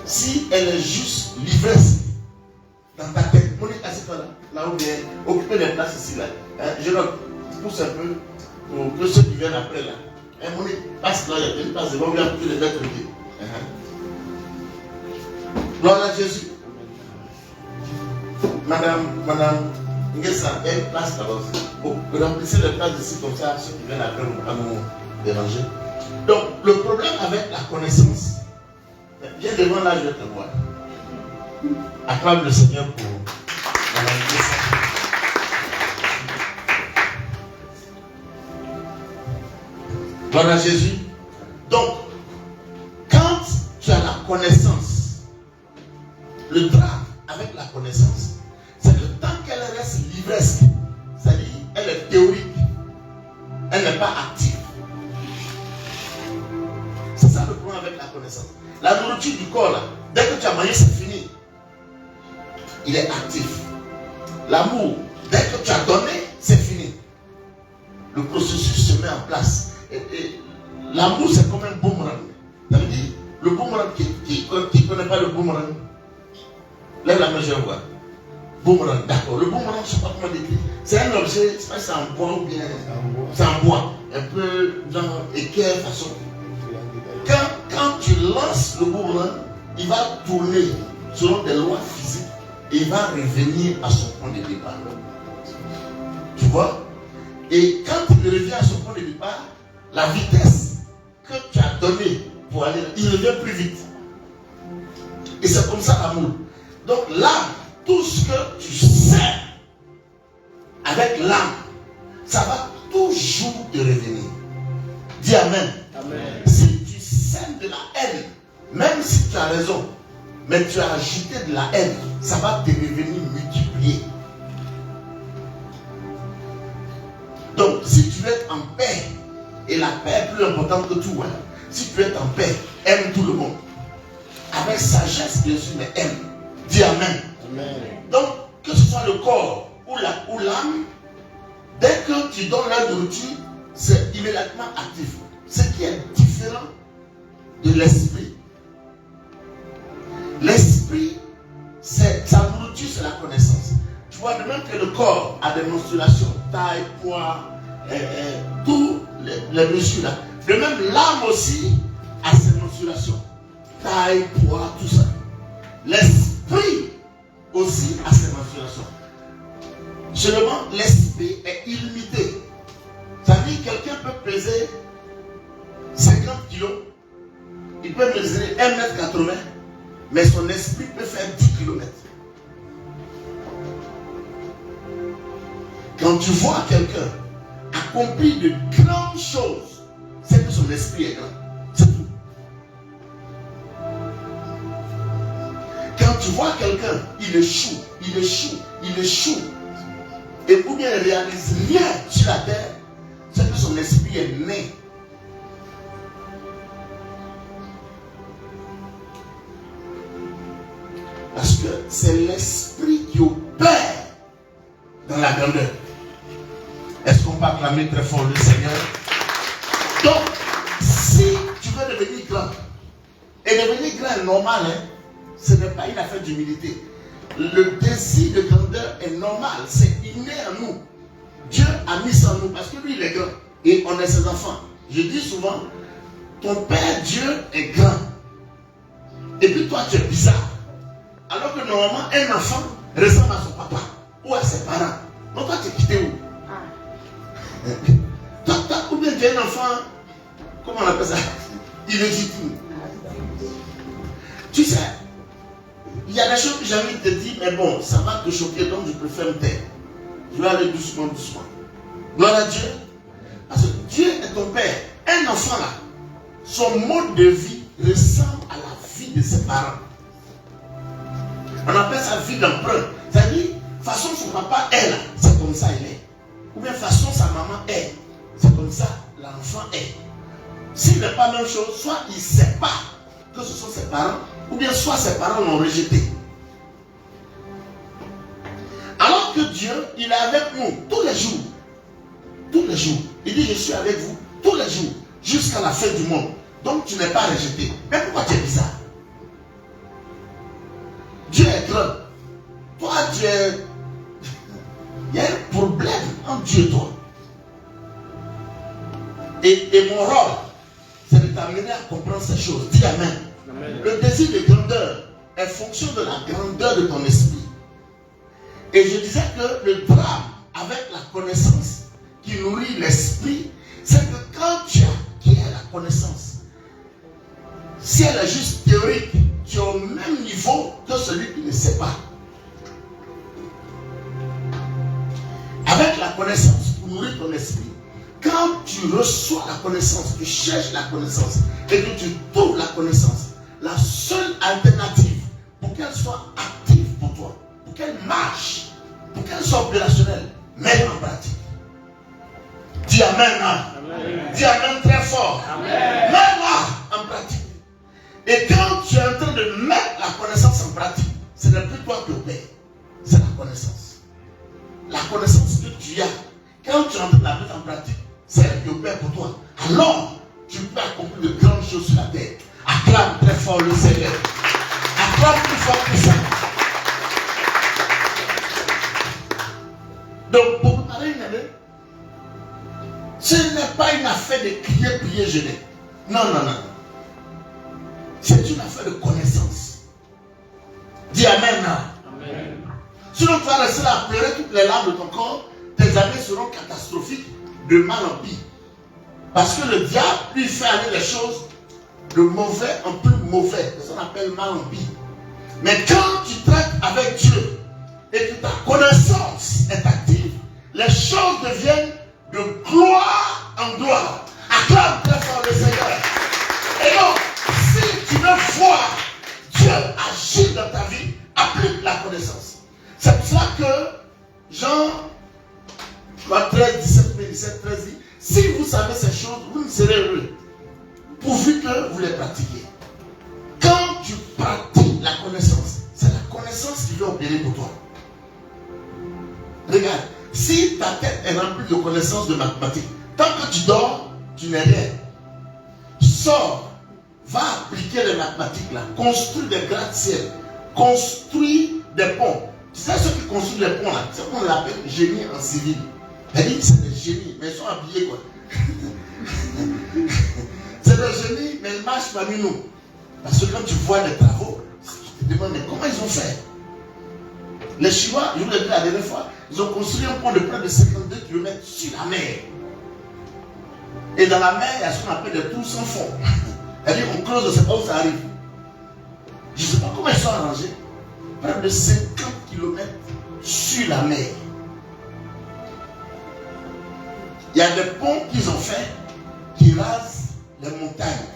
si elle est juste l'ivresse dans ta tête, Monique, assieds-toi là où bien, occupez les places ici là. Je note, pousse un peu pour que ceux qui viennent après là. Monique, passe là, il y a une place devant, on vient pour les mettre pieds. Gloire à Jésus. Madame Ngessa, il y a une place là-bas. Vous remplissez les places ici comme ça, ceux qui viennent après vont pas nous déranger. Donc, le problème avec la connaissance, viens devant là, je vais te voir. Acclame le Seigneur pour Madame Ngessa. Gloire à Jésus. Donc, quand tu as la connaissance, le drame avec la connaissance, c'est que tant qu'elle reste l'ivresse, c'est-à-dire elle est théorique, elle n'est pas active. C'est ça le problème avec la connaissance. La nourriture du corps, là, dès que tu as mangé, c'est fini. Il est actif. L'amour, dès que tu as donné, c'est fini. Le processus se met en place. Et l'amour, c'est comme un boomerang. Ça veut dire, le boomerang qui ne connaît pas le boomerang, lève la main, je vois. Boomerang, d'accord. Le boomerang, je ne sais pas comment décrire. C'est un objet, je ne sais pas si c'est en bois ou bien. C'est en bois. Un peu genre équerre, façon. Quand tu lances le boomerang, il va tourner selon des lois physiques et il va revenir à son point de départ. Tu vois? Et quand il revient à son point de départ, la vitesse que tu as donnée pour aller, il revient plus vite. Et c'est comme ça l'amour. Donc l'âme, tout ce que tu sais avec l'âme, ça va toujours te revenir. Dis Amen. Amen. Si tu sèmes de la haine, même si tu as raison, mais tu as ajouté de la haine, ça va te revenir multiplié. Donc, si tu veux être en paix, et la paix est plus importante que tout, hein, si tu veux être en paix, aime tout le monde. Avec sagesse, bien sûr, mais aime. Dis Amen. Amen. Donc, que ce soit le corps ou l'âme, dès que tu donnes la nourriture, c'est immédiatement actif. Ce qui est différent de l'esprit. L'esprit, sa nourriture, c'est la connaissance. Tu vois, de même que le corps a des mensurations, taille, poids, tous les mesures là. De même, l'âme aussi a ses mensurations, taille, poids, tout ça. L'esprit aussi a ses mensurations. Seulement, l'esprit est illimité. C'est-à-dire que quelqu'un peut peser 50 kilos, il peut mesurer 1,80 m, mais son esprit peut faire 10 km. Quand tu vois quelqu'un accomplir de grandes choses, c'est que son esprit est grand. C'est tout. Quand tu vois quelqu'un, il échoue, et ou bien il ne réalise rien sur la terre, c'est que son esprit est né. Parce que c'est l'esprit qui opère dans la grandeur. Est-ce qu'on peut acclamer très fort le Seigneur? Donc, si tu veux devenir grand, et devenir grand est normal, hein, ce n'est pas une affaire d'humilité. Le désir de grandeur est normal, c'est inné en nous. Dieu a mis ça en nous parce que lui il est grand et on est ses enfants. Je dis souvent, ton Père Dieu est grand. Et puis toi tu es bizarre. Alors que normalement un enfant ressemble à son papa ou à ses parents. Donc toi tu es quitté où? Toi, ou bien tu es un enfant, comment on appelle ça? Illégitime. Tu sais, il y a des choses que j'ai envie de te dire, mais bon, ça va te choquer, donc je préfère me taire. Je vais aller doucement, doucement. Gloire à Dieu. Parce que Dieu est ton Père. Un enfant là, son mode de vie ressemble à la vie de ses parents. On appelle ça vie d'emprunt. C'est-à-dire, façon son papa est là, c'est comme ça il est. Ou bien façon sa maman est, c'est comme ça l'enfant est. S'il n'est pas la même chose, soit il ne sait pas que ce sont ses parents, ou bien soit ses parents l'ont rejeté. Alors que Dieu, il est avec nous tous les jours. Tous les jours. Il dit, je suis avec vous tous les jours, jusqu'à la fin du monde. Donc tu n'es pas rejeté. Mais pourquoi tu es bizarre? Dieu est grand. Toi, tu es... Il y a un problème entre Dieu et toi. Et mon rôle, c'est de t'amener à comprendre ces choses. Dis Amen. Amen. Le désir de grandeur est fonction de la grandeur de ton esprit. Et je disais que le drame avec la connaissance qui nourrit l'esprit, c'est que quand tu acquiers la connaissance, si elle est juste théorique, tu es au même niveau que celui qui ne sait pas. Avec la connaissance pour nourrir ton esprit, quand tu reçois la connaissance, tu cherches la connaissance et que tu trouves la connaissance, la seule alternative pour qu'elle soit active pour toi, pour qu'elle marche, pour qu'elle soit opérationnelle, mets-la en pratique. Dis Amen. Amen. Dis Amen très fort. Mets-la en pratique. Et quand tu es en train de mettre la connaissance en pratique, ce n'est plus toi qui opères, c'est la connaissance. La connaissance que tu as, quand tu es en train de la mettre en pratique, c'est elle qui opère pour toi. Alors, tu peux accomplir de grandes choses sur la terre. Acclame très fort le Seigneur. Acclame plus fort que ça. Donc, pour préparer une année, ce n'est pas une affaire de crier, prier, jeûner. Non, non, non. C'est une affaire de connaissance. Dis Amen. Amen. Sinon tu vas rester là à pleurer toutes les larmes de ton corps, tes années seront catastrophiques de mal en pis. Parce que le diable lui fait aller les choses de mauvais en plus mauvais. C'est ce qu'on appelle mal en pis. Mais quand tu traites avec Dieu et que ta connaissance est active, les choses deviennent de gloire en gloire. Acclame très fort le Seigneur. Et donc, si tu veux voir Dieu agir dans ta vie, applique la connaissance. C'est pour cela que Jean 13, 17, 13 dit, si vous savez ces choses, vous ne serez heureux, pourvu que vous les pratiquiez. Quand tu pratiques la connaissance, c'est la connaissance qui va opérer pour toi. Regarde, si ta tête est remplie de connaissances de mathématiques, tant que tu dors, tu n'es rien. Sors, va appliquer les mathématiques là, construis des gratte-ciel, construis des ponts. Tu sais ceux qui construisent les ponts là, c'est qu'on l'appelle génie en civil. Elle dit que c'est des génies, mais ils sont habillés quoi. C'est des génies, mais ils marchent parmi nous. Parce que quand tu vois les travaux, tu te demandes mais comment ils ont fait. Les Chinois, je vous l'ai dit la dernière fois, ils ont construit un pont de près de 52 km sur la mer. Et dans la mer, il y a ce qu'on appelle des trous sans fond. C'est-à-dire qu'on creuse, on ne sait pas où ça arrive. Je ne sais pas comment ils sont arrangés. Près de 50 km sur la mer. Il y a des ponts qu'ils ont fait qui rasent les montagnes.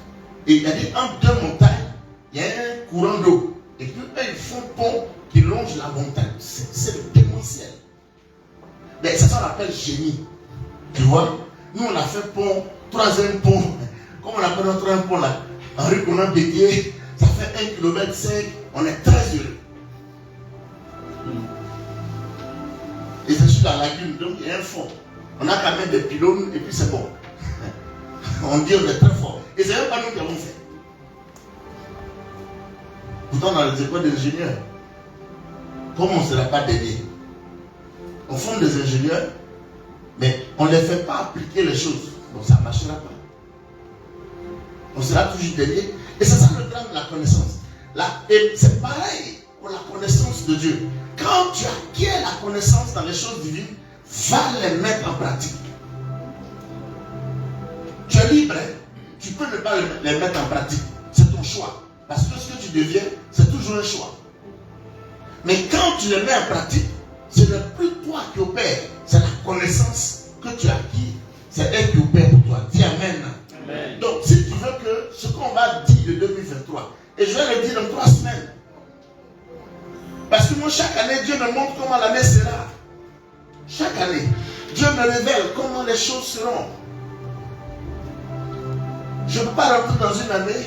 Et il y a dit entre deux montagnes, il y a un courant d'eau. Et puis eux, ils font un pont qui longe la montagne. C'est démentiel. Mais c'est ça qu'on appelle génie. Tu vois? Nous, on a fait pont, troisième pont. Comme on appelle notre un pont là, Henri Conan Bédier, ça fait 1,5 km, on est très heureux. Et c'est sur la lagune, donc il y a un fond. On a qu'à mettre des pylônes et puis c'est bon. On dit on est très fort. Et c'est même pas nous qui avons fait. Pourtant dans les écoles d'ingénieurs, comme on ne sera pas dédié, on forme des ingénieurs, mais on ne les fait pas appliquer les choses. Donc ça ne marchera pas. On sera toujours dédié. Et c'est ça le drame de la connaissance. Et c'est pareil pour la connaissance de Dieu. Quand tu acquiers la connaissance dans les choses divines, va les mettre en pratique. Tu es libre, hein? Tu peux ne pas les mettre en pratique. C'est ton choix. Parce que ce que tu deviens, c'est toujours un choix. Mais quand tu les mets en pratique, ce n'est plus toi qui opères, c'est la connaissance que tu as acquis, c'est elle qui opère pour toi. Dis Amen. Amen. Donc, si tu veux que ce qu'on va dire de 2023, et je vais le dire dans 3 semaines, parce que moi, chaque année, Dieu me montre comment l'année sera. Chaque année, Dieu me révèle comment les choses seront. Je ne peux pas rentrer dans une année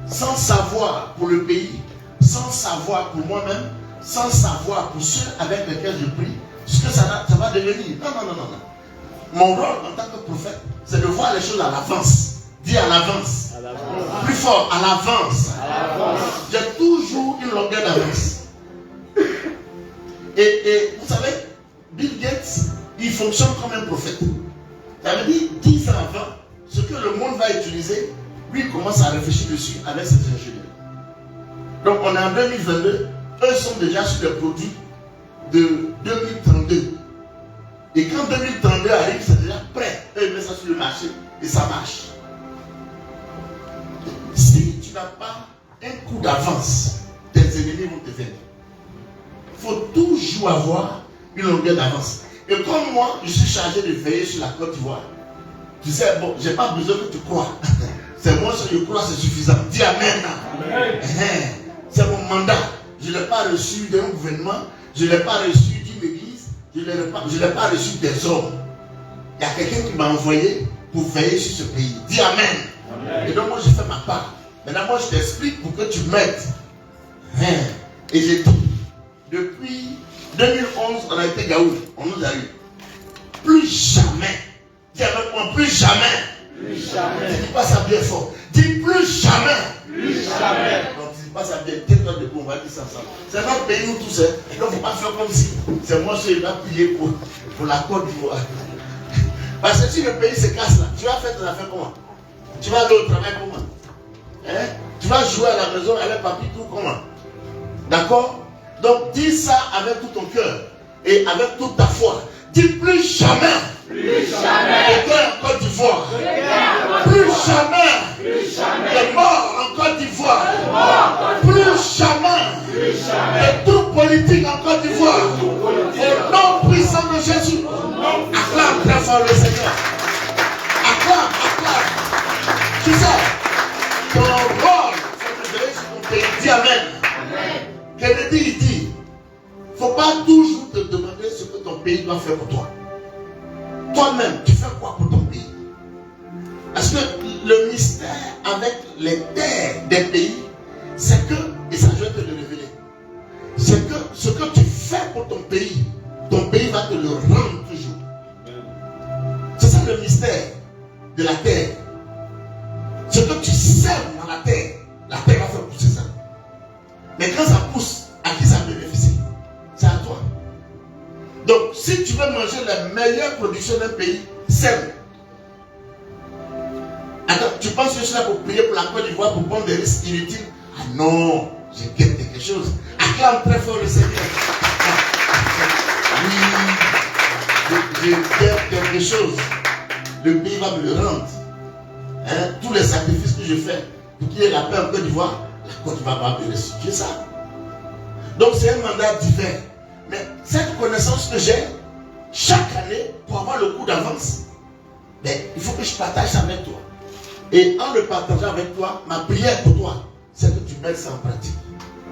sans savoir pour le pays, sans savoir pour moi-même, sans savoir pour ceux avec lesquels je prie, ce que ça va devenir. Non. Mon rôle en tant que prophète, c'est de voir les choses à l'avance. Dis à l'avance. Plus fort, à l'avance. J'ai toujours une longueur d'avance. Et vous savez, Bill Gates, il fonctionne comme un prophète. Ça veut dire 10 ans avant, ce que le monde va utiliser, lui il commence à réfléchir dessus avec ses ingénieurs. Donc on est en 2022, eux sont déjà sur des produits de 2032. Et quand 2032 arrive, c'est déjà prêt. Eux ils mettent ça sur le marché et ça marche. Si tu n'as pas un coup d'avance, tes ennemis vont te vaincre. Il faut toujours avoir une longueur d'avance. Et comme moi, je suis chargé de veiller sur la Côte d'Ivoire. Tu sais, bon, je n'ai pas besoin que tu crois. C'est moi, si je crois, c'est suffisant. Dis Amen. C'est mon mandat. Je ne l'ai pas reçu d'un gouvernement, je ne l'ai pas reçu d'une église, je ne l'ai pas reçu des hommes. Il y a quelqu'un qui m'a envoyé pour veiller sur ce pays. Dis Amen. Et donc moi, je fais ma part. Maintenant, moi, je t'explique pour que tu m'aides. Et j'ai dit, depuis 2011, on a été Gaoul, on nous a eu. Plus jamais. Dis avec moi, plus jamais. Plus jamais. Dis pas ça bien fort. Dis plus jamais. Plus jamais. Donc, dis pas ça bien. Tais-toi debout, on va dire ça ensemble. C'est notre pays, nous tous. Donc, il ne faut pas faire comme si c'est moi qui vais payer pour la Côte d'Ivoire. Parce que si le pays se casse là, tu vas faire tes affaires comment? Tu vas aller au travail comment? Tu vas jouer à la maison avec papy, tout comment? D'accord? Donc dis ça avec tout ton cœur et avec toute ta foi. Dis plus jamais. Plus jamais. De guerre en Côte d'Ivoire. Plus jamais. De mort en Côte d'Ivoire. Plus jamais. De troubles politiques en Côte d'Ivoire. Au nom puissant de Jésus. Acclame très fort le Seigneur. Acclame, acclame. Tu sais, ton rôle, c'est de veiller sur ton pays. Dis Amen. Kennedy, il dit, il ne faut pas toujours te demander ce que ton pays doit faire pour toi. Toi-même, tu fais quoi pour ton pays? Parce que le mystère avec les terres des pays, c'est que, et ça je vais te le révéler, c'est que ce que tu fais pour ton pays va te le rendre toujours. C'est ça le mystère de la terre. Ce que tu sèmes dans la terre va faire pousser ça. Mais quand ça pousse, à qui ça bénéficie? C'est à toi. Donc, si tu veux manger la meilleure production d'un pays, sème. Attends, tu penses que je suis là pour prier pour la Côte d'Ivoire pour prendre des risques inutiles? Ah non, je gagne quelque chose. Acclame très fort le Seigneur. Oui, je gagne quelque chose. Le pays va me le rendre. Hein? Tous les sacrifices que je fais pour qu'il y ait la paix en Côte d'Ivoire, la Côte d'Ivoire va me restituer ça. Donc c'est un mandat divin. Mais cette connaissance que j'ai, chaque année, pour avoir le coup d'avance, il faut que je partage ça avec toi. Et en le partageant avec toi, ma prière pour toi, c'est que tu mettes ça en pratique.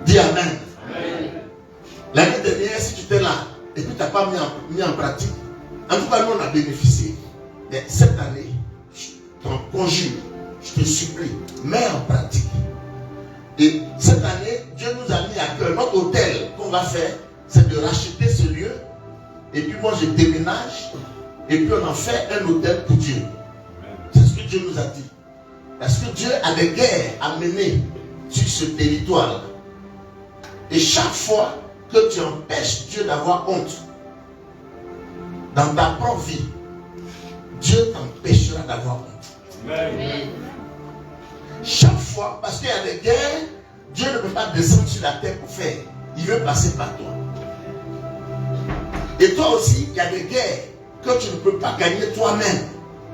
Dis Amen. Amen. L'année dernière, si tu étais là, et puis tu n'as pas mis en pratique, en tout cas, nous, on a bénéficié. Mais cette année, je t'en conjure, je te supplie, mets en pratique. Et cette année, Dieu nous a mis à cœur. Notre hôtel qu'on va faire, c'est de racheter ce lieu. Et puis moi, je déménage. Et puis on en fait un hôtel pour Dieu. C'est ce que Dieu nous a dit. Parce que Dieu a des guerres à mener sur ce territoire. Et chaque fois que tu empêches Dieu d'avoir honte dans ta propre vie, Dieu t'empêchera d'avoir honte. Amen. Chaque fois, parce qu'il y a des guerres, Dieu ne peut pas descendre sur la terre pour faire. Il veut passer par toi. Et toi aussi, il y a des guerres que tu ne peux pas gagner toi-même.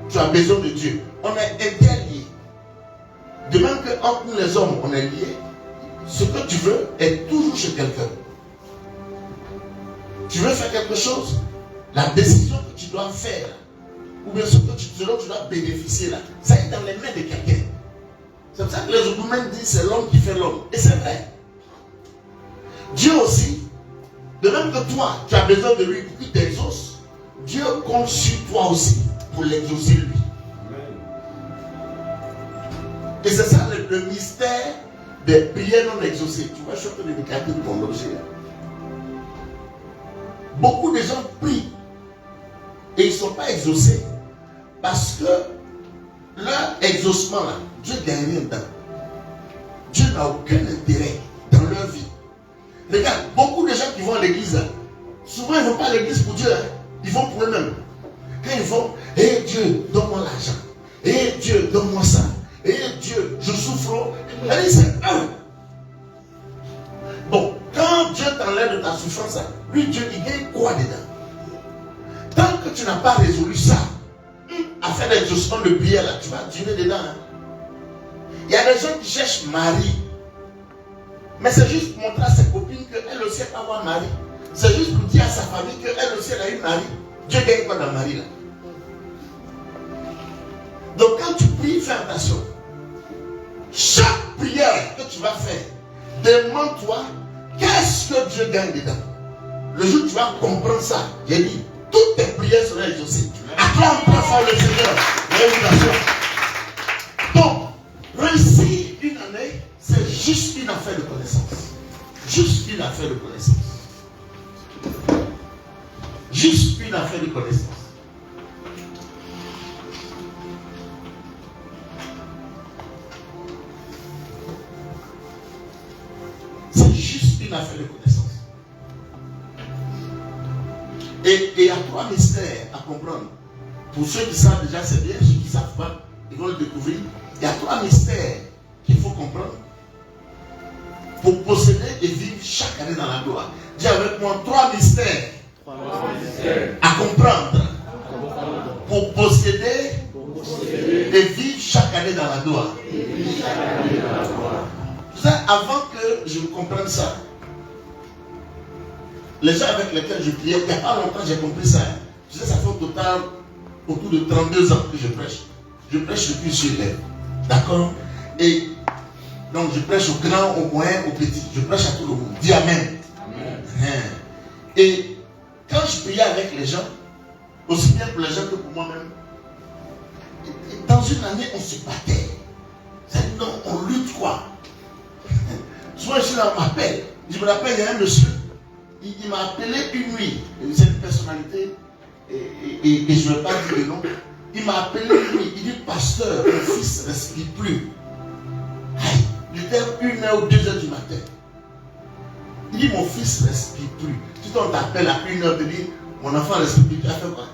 Tu as besoin de Dieu. On est interliés. De même qu'entre nous les hommes, on est liés. Ce que tu veux est toujours chez quelqu'un. Tu veux faire quelque chose, la décision que tu dois faire, ou bien ce dont tu dois bénéficier là, ça est dans les mains de quelqu'un. C'est pour ça que les Oudoumen disent c'est l'homme qui fait l'homme. Et c'est vrai. Dieu aussi, de même que toi, tu as besoin de lui pour qu'il t'exauce, Dieu compte sur toi aussi pour l'exaucer lui. Et c'est ça le mystère des prières non exaucées. Tu vois, je suis en train de regarder ton objet. Beaucoup de gens prient et ils ne sont pas exaucés parce que leur exaucement là, Dieu ne gagne rien dedans. Dieu n'a aucun intérêt dans leur vie. Regarde, beaucoup de gens qui vont à l'église, souvent ils ne vont pas à l'église pour Dieu, ils vont pour eux-mêmes. Quand ils vont, hé Dieu, donne-moi l'argent. Hé Dieu, donne-moi ça. Hé Dieu, je souffre. Elle dit c'est un. Bon, quand Dieu t'enlève de ta souffrance, lui Dieu, il gagne quoi dedans? Tant que tu n'as pas résolu ça, à faire l'exaucement de prière là, tu vas durer dedans. Hein. Il y a des gens qui cherchent mari. Mais c'est juste pour montrer à ses copines qu'elle aussi elle peut avoir mari. C'est juste pour dire à sa famille qu'elle aussi elle a eu mari. Dieu gagne quoi dans le mari là? Donc quand tu pries, fais attention. Chaque prière que tu vas faire, demande-toi qu'est-ce que Dieu gagne dedans. Le jour où tu vas comprendre ça, j'ai dit, toutes tes prières seront exaucées. Acclame très fort le Seigneur. Donc, réussir une année, c'est juste une affaire de connaissance. Juste une affaire de connaissance. Juste une affaire de connaissance. C'est juste une affaire de connaissance. Et il y a trois mystères à comprendre. Pour ceux qui savent déjà, c'est bien. Ceux qui ne savent pas, ils vont le découvrir. Il y a trois mystères qu'il faut comprendre. pour posséder et vivre chaque année dans la gloire. Dis avec moi 3 mystères à comprendre pour posséder et vivre chaque année dans la gloire. Tu sais, avant que je comprenne ça, les gens avec lesquels je priais, il n'y a pas longtemps j'ai compris ça. Tu sais, ça fait au total autour de 32 ans que je prêche. Je prêche depuis sur l'air. D'accord? Et donc je prêche au grand, au moyen, au petit. Je prêche à tout le monde. Dis Amen. Amen. Et quand je priais avec les gens, aussi bien pour les gens que pour moi-même, dans une année, on se battait. C'est non, on lutte quoi? Soit je suis là, on m'appelle. Je me rappelle, il y a un monsieur, il m'a appelé une nuit. C'est une personnalité, et je ne vais pas dire le nom. Il m'a appelé une nuit. Il dit, pasteur, mon fils ne respire plus. Il était 1h ou 2h du matin. Il dit, mon fils ne respire plus. Tu on t'appelle à 1h, tu dis, mon enfant respire plus. Tu as fait quoi?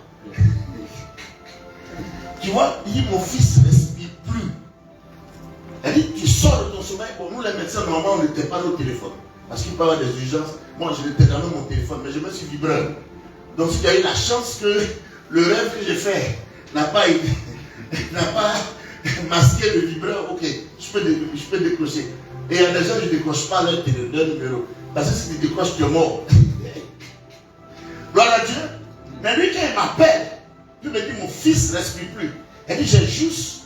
Tu vois, il dit, mon fils ne respire plus. Elle dit, tu sors de ton sommeil. Bon, nous les médecins, normalement, on n'était pas au téléphone. Parce qu'il peut y avoir des urgences. Moi, je n'étais jamais mon téléphone, mais je me suis vibreur. Donc, il y a eu la chance que le rêve que j'ai fait n'a pas masqué le vibreur. Ok, je peux décrocher. Et il y a des gens qui ne décrochent pas leur numéro. Parce que si tu décroches, tu es mort. Gloire à Dieu. Mais lui, quand il m'appelle, il me dit, mon fils ne respire plus. Elle dit, j'ai juste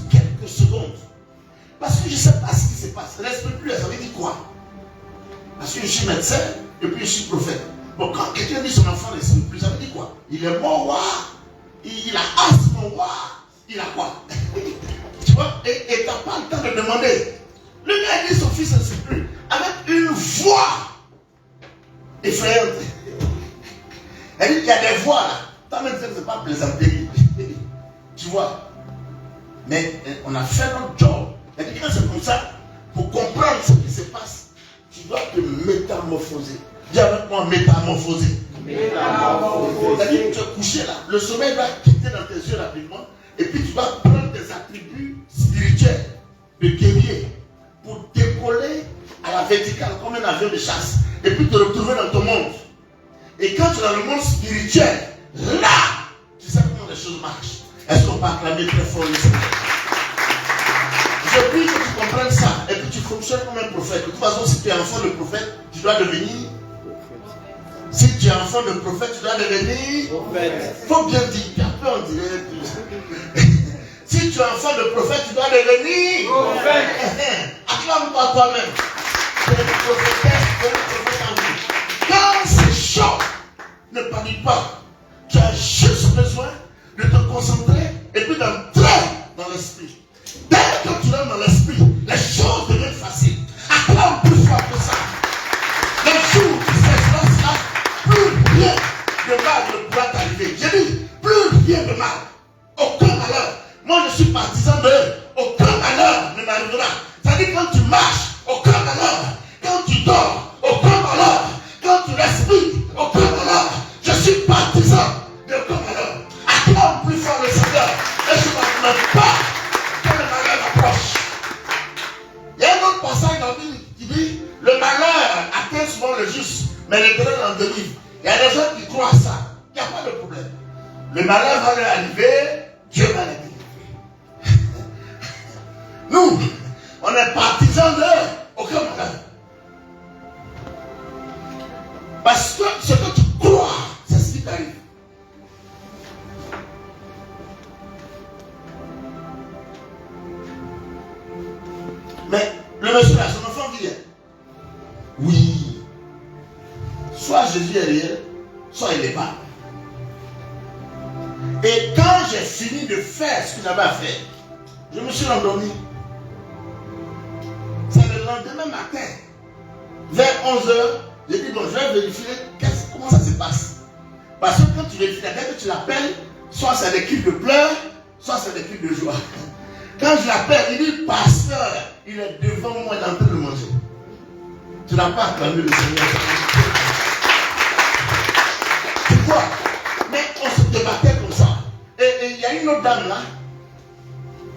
quelques secondes. Parce que je ne sais pas ce qui se passe. Ne respire plus, ça veut dire quoi? Parce que je suis médecin et puis je suis prophète. Bon, quand quelqu'un dit son enfant ne respire plus, ça veut dire quoi? Il est mort, ouah. Il a asthme, ouah. Il a quoi? Tu vois? Et tu n'as pas le temps de demander. Le gars dit son fils ne respire plus. Avec une voix effrayante. Elle dit qu'il y a des voix là. Toi-même, ce n'est pas plaisanterie. Tu vois? Mais on a fait notre job. Elle dit que c'est comme ça, pour comprendre ce qui se passe, tu dois te métamorphoser. Dis avec moi, métamorphoser. C'est-à-dire que tu es couché là, le sommeil va quitter dans tes yeux rapidement, et puis tu vas prendre des attributs spirituels de guerrier pour décoller à la verticale comme un avion de chasse, et puis te retrouver dans ton monde. Et quand tu es dans le monde spirituel, là, tu sais comment les choses marchent. Est-ce qu'on peut acclamer très fort le Seigneur? Je prie que tu comprennes ça et que tu fonctionnes comme un prophète. De toute façon, si tu es enfant de prophète, tu dois devenir prophète. Si tu es enfant de prophète, tu dois devenir prophète. Il faut bien dire, après on dirait. Si tu es enfant de prophète, tu dois devenir prophète. Acclame-toi toi-même. Tu es une prophétesse, tu es une prophète en vie. Quand c'est chaud, ne panique pas. Tu as juste besoin de te concentrer et puis d'entrer dans l'esprit. Dès que tu es dans l'esprit, les choses deviennent faciles. Acclame plus fort que ça. Les jours qui s'expressent là, plus rien de mal ne pourra t'arriver. J'ai dit, plus rien de mal. Aucun malheur. Moi je suis partisan de aucun malheur ne m'arrivera. C'est-à-dire quand tu marches, aucun malheur. Quand tu dors, aucun malheur. Quand tu respires, aucun malheur. Je suis partisan de aucun malheur. Acclame plus fort le Seigneur. Et je ne m'attends pas que le malheur approche. Il y a un autre passage dans la Bible qui dit le malheur atteint souvent le juste, mais l'Éternel en délivre. Il y a des gens qui croient à ça. Il n'y a pas de problème. Le malheur va leur arriver, Dieu va les délivrer. Nous, on est partisans de aucun malheur. Parce que ce que tu crois, c'est ce qui t'arrive. Mais le monsieur là, son enfant vient. Oui. Soit Jésus est réel, soit il n'est pas. Et quand j'ai fini de faire ce que j'avais à faire, je me suis endormi. C'est le lendemain matin, vers 11h, j'ai dit, bon, je vais vérifier comment ça se passe. Parce que quand tu vérifies, dès que tu l'appelles, soit c'est des cris de pleurs, soit c'est des cris de joie. Quand je l'appelle, il dit, pasteur, il est devant moi, il est en train de manger. Tu n'as pas acclamé le Seigneur. Pourquoi? Mais on se débattait comme ça. Et il y a une autre dame là.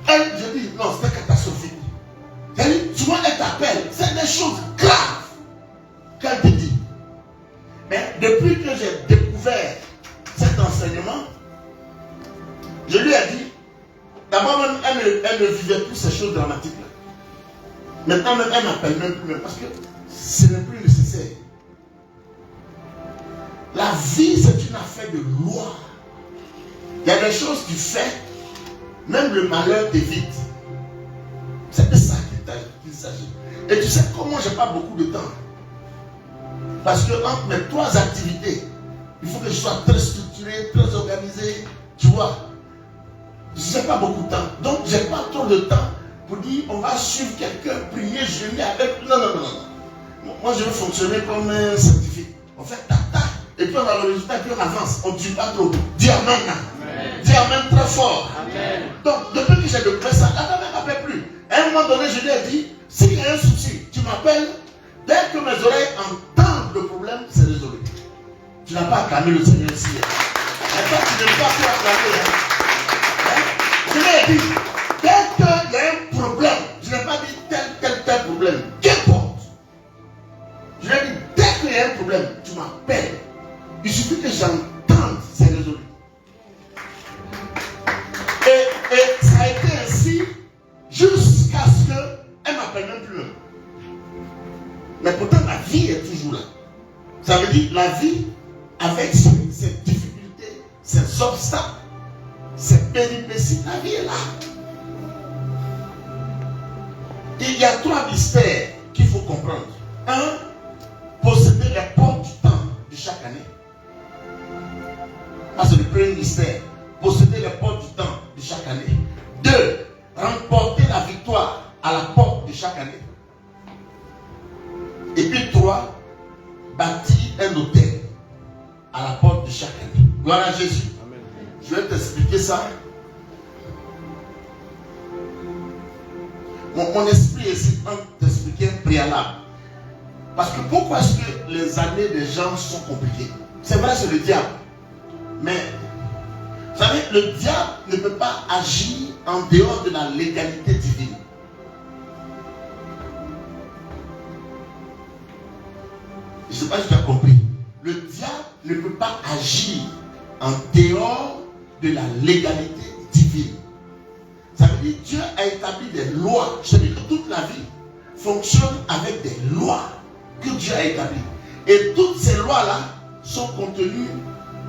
Elle, je dis, non, c'était catastrophique. Elle dit, souvent elle t'appelle. C'est des des choses graves qu'elle te dit. Mais depuis que j'ai découvert cet enseignement, je lui ai dit, d'abord même, elle ne vivait plus ces choses dramatiques-là. Maintenant même, elle m'appelle même plus, parce que ce n'est plus nécessaire. La vie, c'est une affaire de loi. Il y a des choses que tu fais, même le malheur t'évite. C'est de ça qu'il s'agit. Et tu sais comment j'ai pas beaucoup de temps. Parce que entre mes 3 activités, il faut que je sois très structuré, très organisé. Tu vois, je n'ai pas beaucoup de temps. Donc, je n'ai pas trop de temps pour dire on va suivre quelqu'un, prier, jeûner avec. Non. Moi, je veux fonctionner comme un scientifique. On fait tac. Et puis on a le résultat, puis on avance. On ne tue pas trop. Dis amen. Dis amen très fort. Amen. Donc, depuis que j'ai découvert ça, la dame ne m'appelle plus. À un moment donné, je lui ai dit, s'il y a un souci, tu m'appelles. Dès que mes oreilles entendent le problème, c'est résolu. Tu n'as pas acclamé le Seigneur ici. Et toi, tu n'aimes pas tout acclamer. Je lui ai dit, dès qu'il y a un problème, je n'ai pas dit tel problème. Qu'importe. Je lui ai dit, dès qu'il y a un problème, tu m'appelles. Il suffit que j'entende, c'est résolu. Et ça a été ainsi jusqu'à ce qu'elle ne m'appelle même plus. Mais pourtant, la vie est toujours là. Ça veut dire la vie, avec ses difficultés, ses obstacles, ses péripéties, la vie est là. Il y a 3 mystères qu'il faut comprendre. 1, posséder les portes du temps de chaque année. Ça, c'est le premier mystère. Posséder les portes du temps de chaque année. 2, remporter la victoire à la porte de chaque année. Et puis 3, bâtir un hôtel à la porte de chaque année. Gloire à Jésus. Amen. Je vais t'expliquer ça. Mon esprit est en train de t'expliquer un préalable. Parce que pourquoi est-ce que les années des gens sont compliquées? C'est vrai, c'est le diable. Mais, vous savez, le diable ne peut pas agir en dehors de la légalité divine. Je ne sais pas si tu as compris. Le diable ne peut pas agir en dehors de la légalité divine. Ça veut dire que Dieu a établi des lois. Je veux dire que toute la vie fonctionne avec des lois que Dieu a établies. Et toutes ces lois-là sont contenues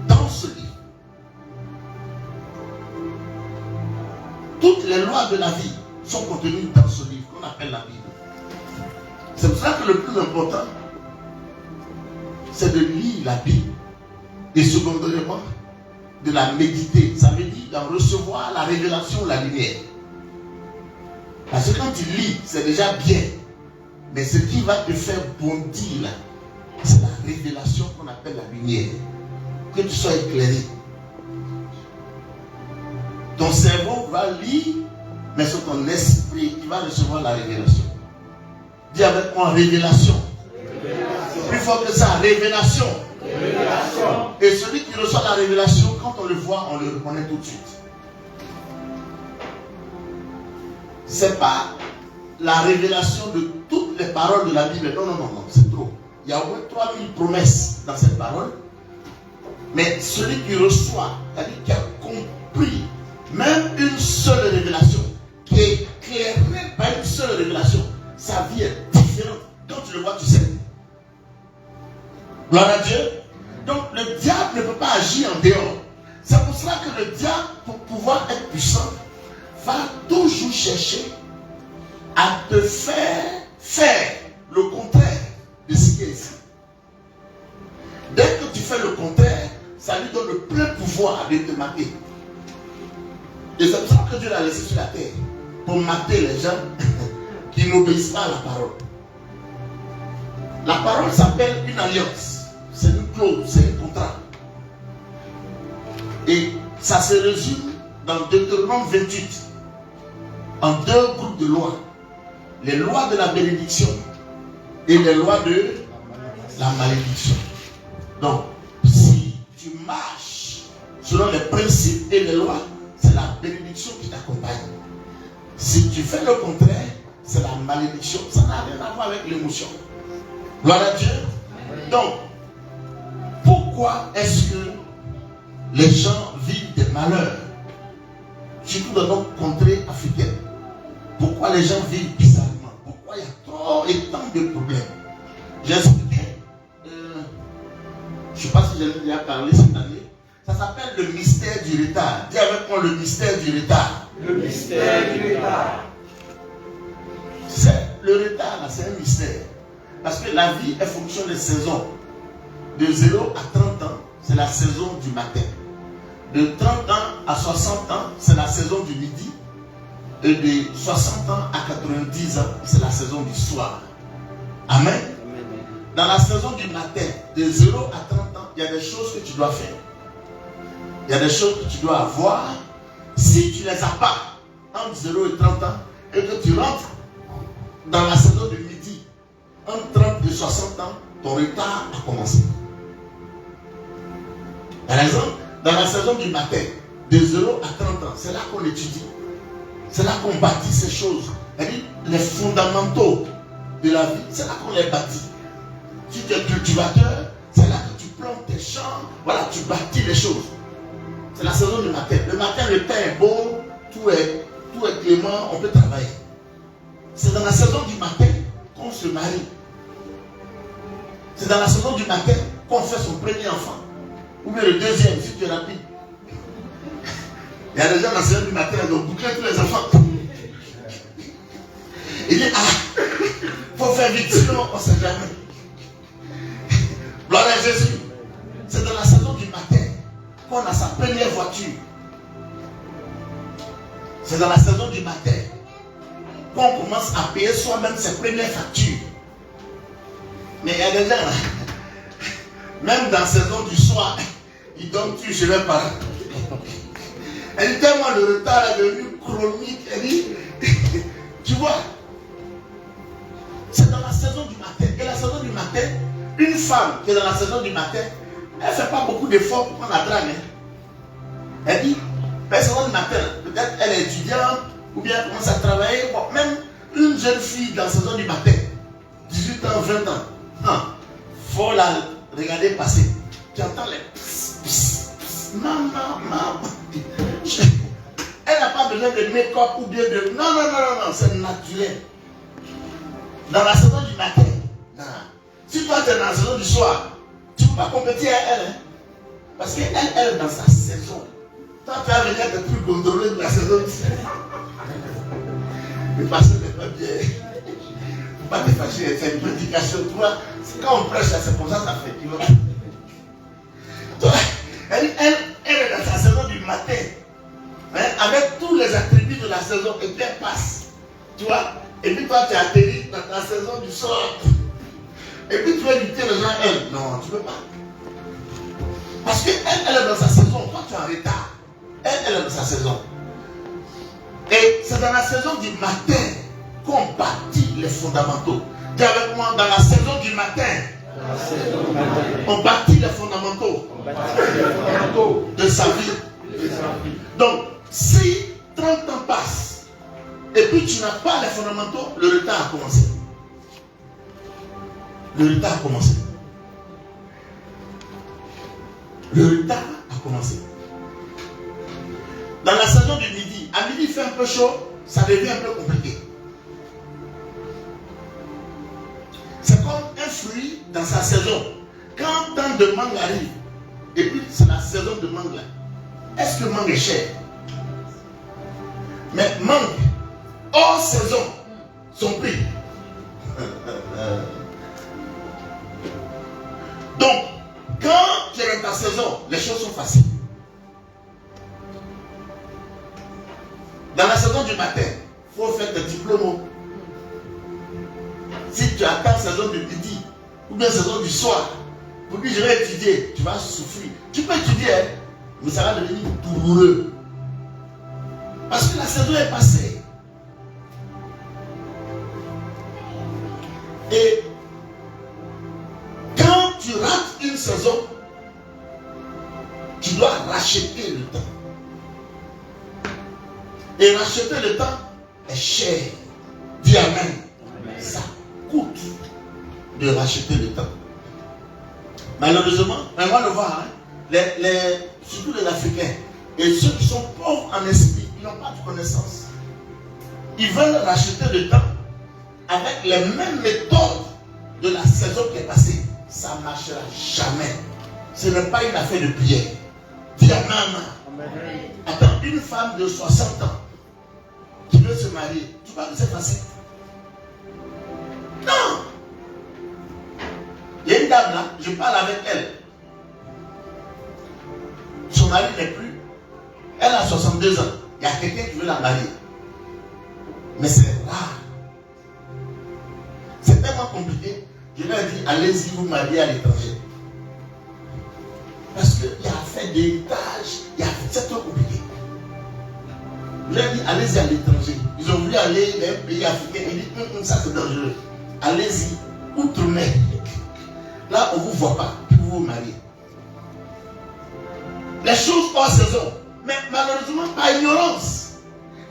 dans ce livre. Toutes les lois de la vie sont contenues dans ce livre qu'on appelle la Bible. C'est pour ça que le plus important, c'est de lire la Bible. Et secondairement, de la méditer. Ça veut dire d'en recevoir la révélation, la lumière. Parce que quand tu lis, c'est déjà bien. Mais ce qui va te faire bondir, c'est la révélation qu'on appelle la lumière. Que tu sois éclairé. Ton cerveau va lire, mais c'est ton esprit qui va recevoir la révélation. Dis avec moi, révélation. Plus fort que ça, révélation. Révélation. Et celui qui reçoit la révélation, quand on le voit, on le reconnaît tout de suite. Ce n'est pas la révélation de toutes les paroles de la Bible. Non, c'est trop. Il y a au moins 3000 promesses dans cette parole. Mais celui qui reçoit, c'est-à-dire qui a compris même une seule révélation, qui est éclairée par une seule révélation, sa vie est différente. Quand tu le vois, tu sais. Gloire à Dieu. Donc le diable ne peut pas agir en dehors. C'est pour cela que le diable, pour pouvoir être puissant, va toujours chercher à te faire le contraire de ce qui est ici. Dès que tu fais le contraire, ça lui donne le plein pouvoir de te mater. Et c'est pour ça que Dieu l'a laissé sur la terre, pour mater les gens qui n'obéissent pas à la parole. La parole s'appelle une alliance. C'est une clause, c'est un contrat. Et ça se résume dans Deutéronome 28, en 2 groupes de lois. Les lois de la bénédiction et les lois de la malédiction. Donc, si tu marches selon les principes et les lois, c'est la bénédiction qui t'accompagne. Si tu fais le contraire, c'est la malédiction. Ça n'a rien à voir avec l'émotion. Gloire à Dieu. Donc, pourquoi est-ce que les gens vivent des malheurs, surtout dans notre contrée africaine? Pourquoi les gens vivent bizarrement? Pourquoi il y a trop et tant de problèmes? J'ai expliqué, je ne sais pas si j'en ai déjà parlé cette année, ça s'appelle le mystère du retard. Dis avec moi le mystère du retard. Le mystère du retard. Le retard, là, c'est un mystère. Parce que la vie est fonction des saisons. De 0 à 30 ans, c'est la saison du matin. De 30 ans à 60 ans, c'est la saison du midi. Et de 60 ans à 90 ans, c'est la saison du soir. Amen. Dans la saison du matin, de 0 à 30 ans, il y a des choses que tu dois faire. Il y a des choses que tu dois avoir. Si tu ne les as pas entre 0 et 30 ans, et que tu rentres dans la saison du midi, entre 30 et 60 ans, ton retard a commencé. Par exemple, dans la saison du matin, de 0 à 30 ans, c'est là qu'on étudie. C'est là qu'on bâtit ces choses. C'est-à-dire, les fondamentaux de la vie, c'est là qu'on les bâtit. Si tu es cultivateur, c'est là que tu plantes tes champs, voilà, tu bâtis les choses. C'est la saison du matin. Le matin, le temps est beau, tout est clément, on peut travailler. C'est dans la saison du matin qu'on se marie. C'est dans la saison du matin qu'on fait son premier enfant. Ou bien le deuxième, si tu es rapide. Il y a des gens dans la saison du matin, ils ont bouclé tous les enfants. Il dit, ah, il faut faire vite, sinon on ne sait jamais. Gloire à Jésus. C'est dans la saison du matin qu'on a sa première voiture. C'est dans la saison du matin qu'on commence à payer soi-même ses premières factures. Mais il y a des gens, même dans la saison du soir, ils donnent tout chez leurs parents. Elle dit tellement le retard est devenu chronique. Elle dit, tu vois, c'est dans la saison du matin. Et la saison du matin, une femme qui est dans la saison du matin, elle ne fait pas beaucoup d'efforts pour prendre la drague. Elle dit, la saison du matin, peut-être elle est étudiante, ou bien elle commence à travailler. Bon, même une jeune fille dans la saison du matin, 18 ans, 20 ans, il faut la regarder passer. Tu entends les pss, pss, pss, maman, maman. Elle n'a pas besoin de make-up ou bien de... Non, c'est naturel. Dans la saison du matin, non. Si toi tu es dans la saison du soir, tu ne peux pas compétir à elle. Hein? Parce qu'elle est dans sa saison. Toi tu vas venir de plus contrôler de la saison du soir. Le pasteur n'est pas bien. Il ne faut pas te fâcher, c'est une prédication. Quand on prêche, c'est comme ça fait. Tu vois? Toi, elle est dans sa saison du matin. Hein, avec tous les attributs de la saison, et puis elle passe. Tu vois? Et puis toi, tu as atterri dans la saison du soir. Et puis tu vas lutter les gens, elle. Non, tu ne peux pas. Parce qu'elle est dans sa saison. Toi, tu es en retard. Elle est dans sa saison. Et c'est dans la saison du matin qu'on bâtit les fondamentaux. Dis avec moi, dans la saison du matin, on bâtit les fondamentaux de sa vie. Donc, si 30 ans passent et puis tu n'as pas les fondamentaux, le retard a commencé. Le retard a commencé. Le retard a commencé. Dans la saison du midi, à midi il fait un peu chaud, ça devient un peu compliqué. C'est comme un fruit dans sa saison. Quand tant de mangue arrive, et puis c'est la saison de mangue là, est-ce que mangue est cher? Mais mangue, hors saison, son prix. Donc, quand tu es dans ta saison, les choses sont faciles. Dans la saison du matin, il faut faire tes diplômes. Si tu attends la saison du midi, ou bien la saison du soir, pour dire je vais étudier, tu vas souffrir. Tu peux étudier, hein, mais ça va devenir douloureux. Parce que la saison est passée. Et quand tu rates une saison, tu dois racheter le temps. Et racheter le temps est cher. Dis Dis Amen. Ça coûte de racheter le temps. Malheureusement, mais on va le voir, hein, surtout les Africains, et ceux qui sont pauvres en esprit, ils n'ont pas de connaissance. Ils veulent racheter le temps avec les mêmes méthodes de la saison qui est passée. Ça ne marchera jamais. Ce n'est pas une affaire de prière. Dis Amen. Attends, une femme de 60 ans qui veut se marier, tu vois que c'est facile? Non! Il y a une dame là, je parle avec elle. Son mari n'est plus. Elle a 62 ans. Il y a quelqu'un qui veut la marier. Mais c'est rare. C'est tellement compliqué. Je lui ai dit, allez-y vous marier à l'étranger. Parce qu'il y a affaire d'héritage, c'est trop compliqué. Je lui ai dit, allez-y à l'étranger. Ils ont voulu aller dans un pays africain. Ils disent, ça c'est dangereux. Allez-y, outre-mer. Là, on ne vous voit pas, puis vous vous mariez. Les choses hors saison. Mais malheureusement, par ignorance,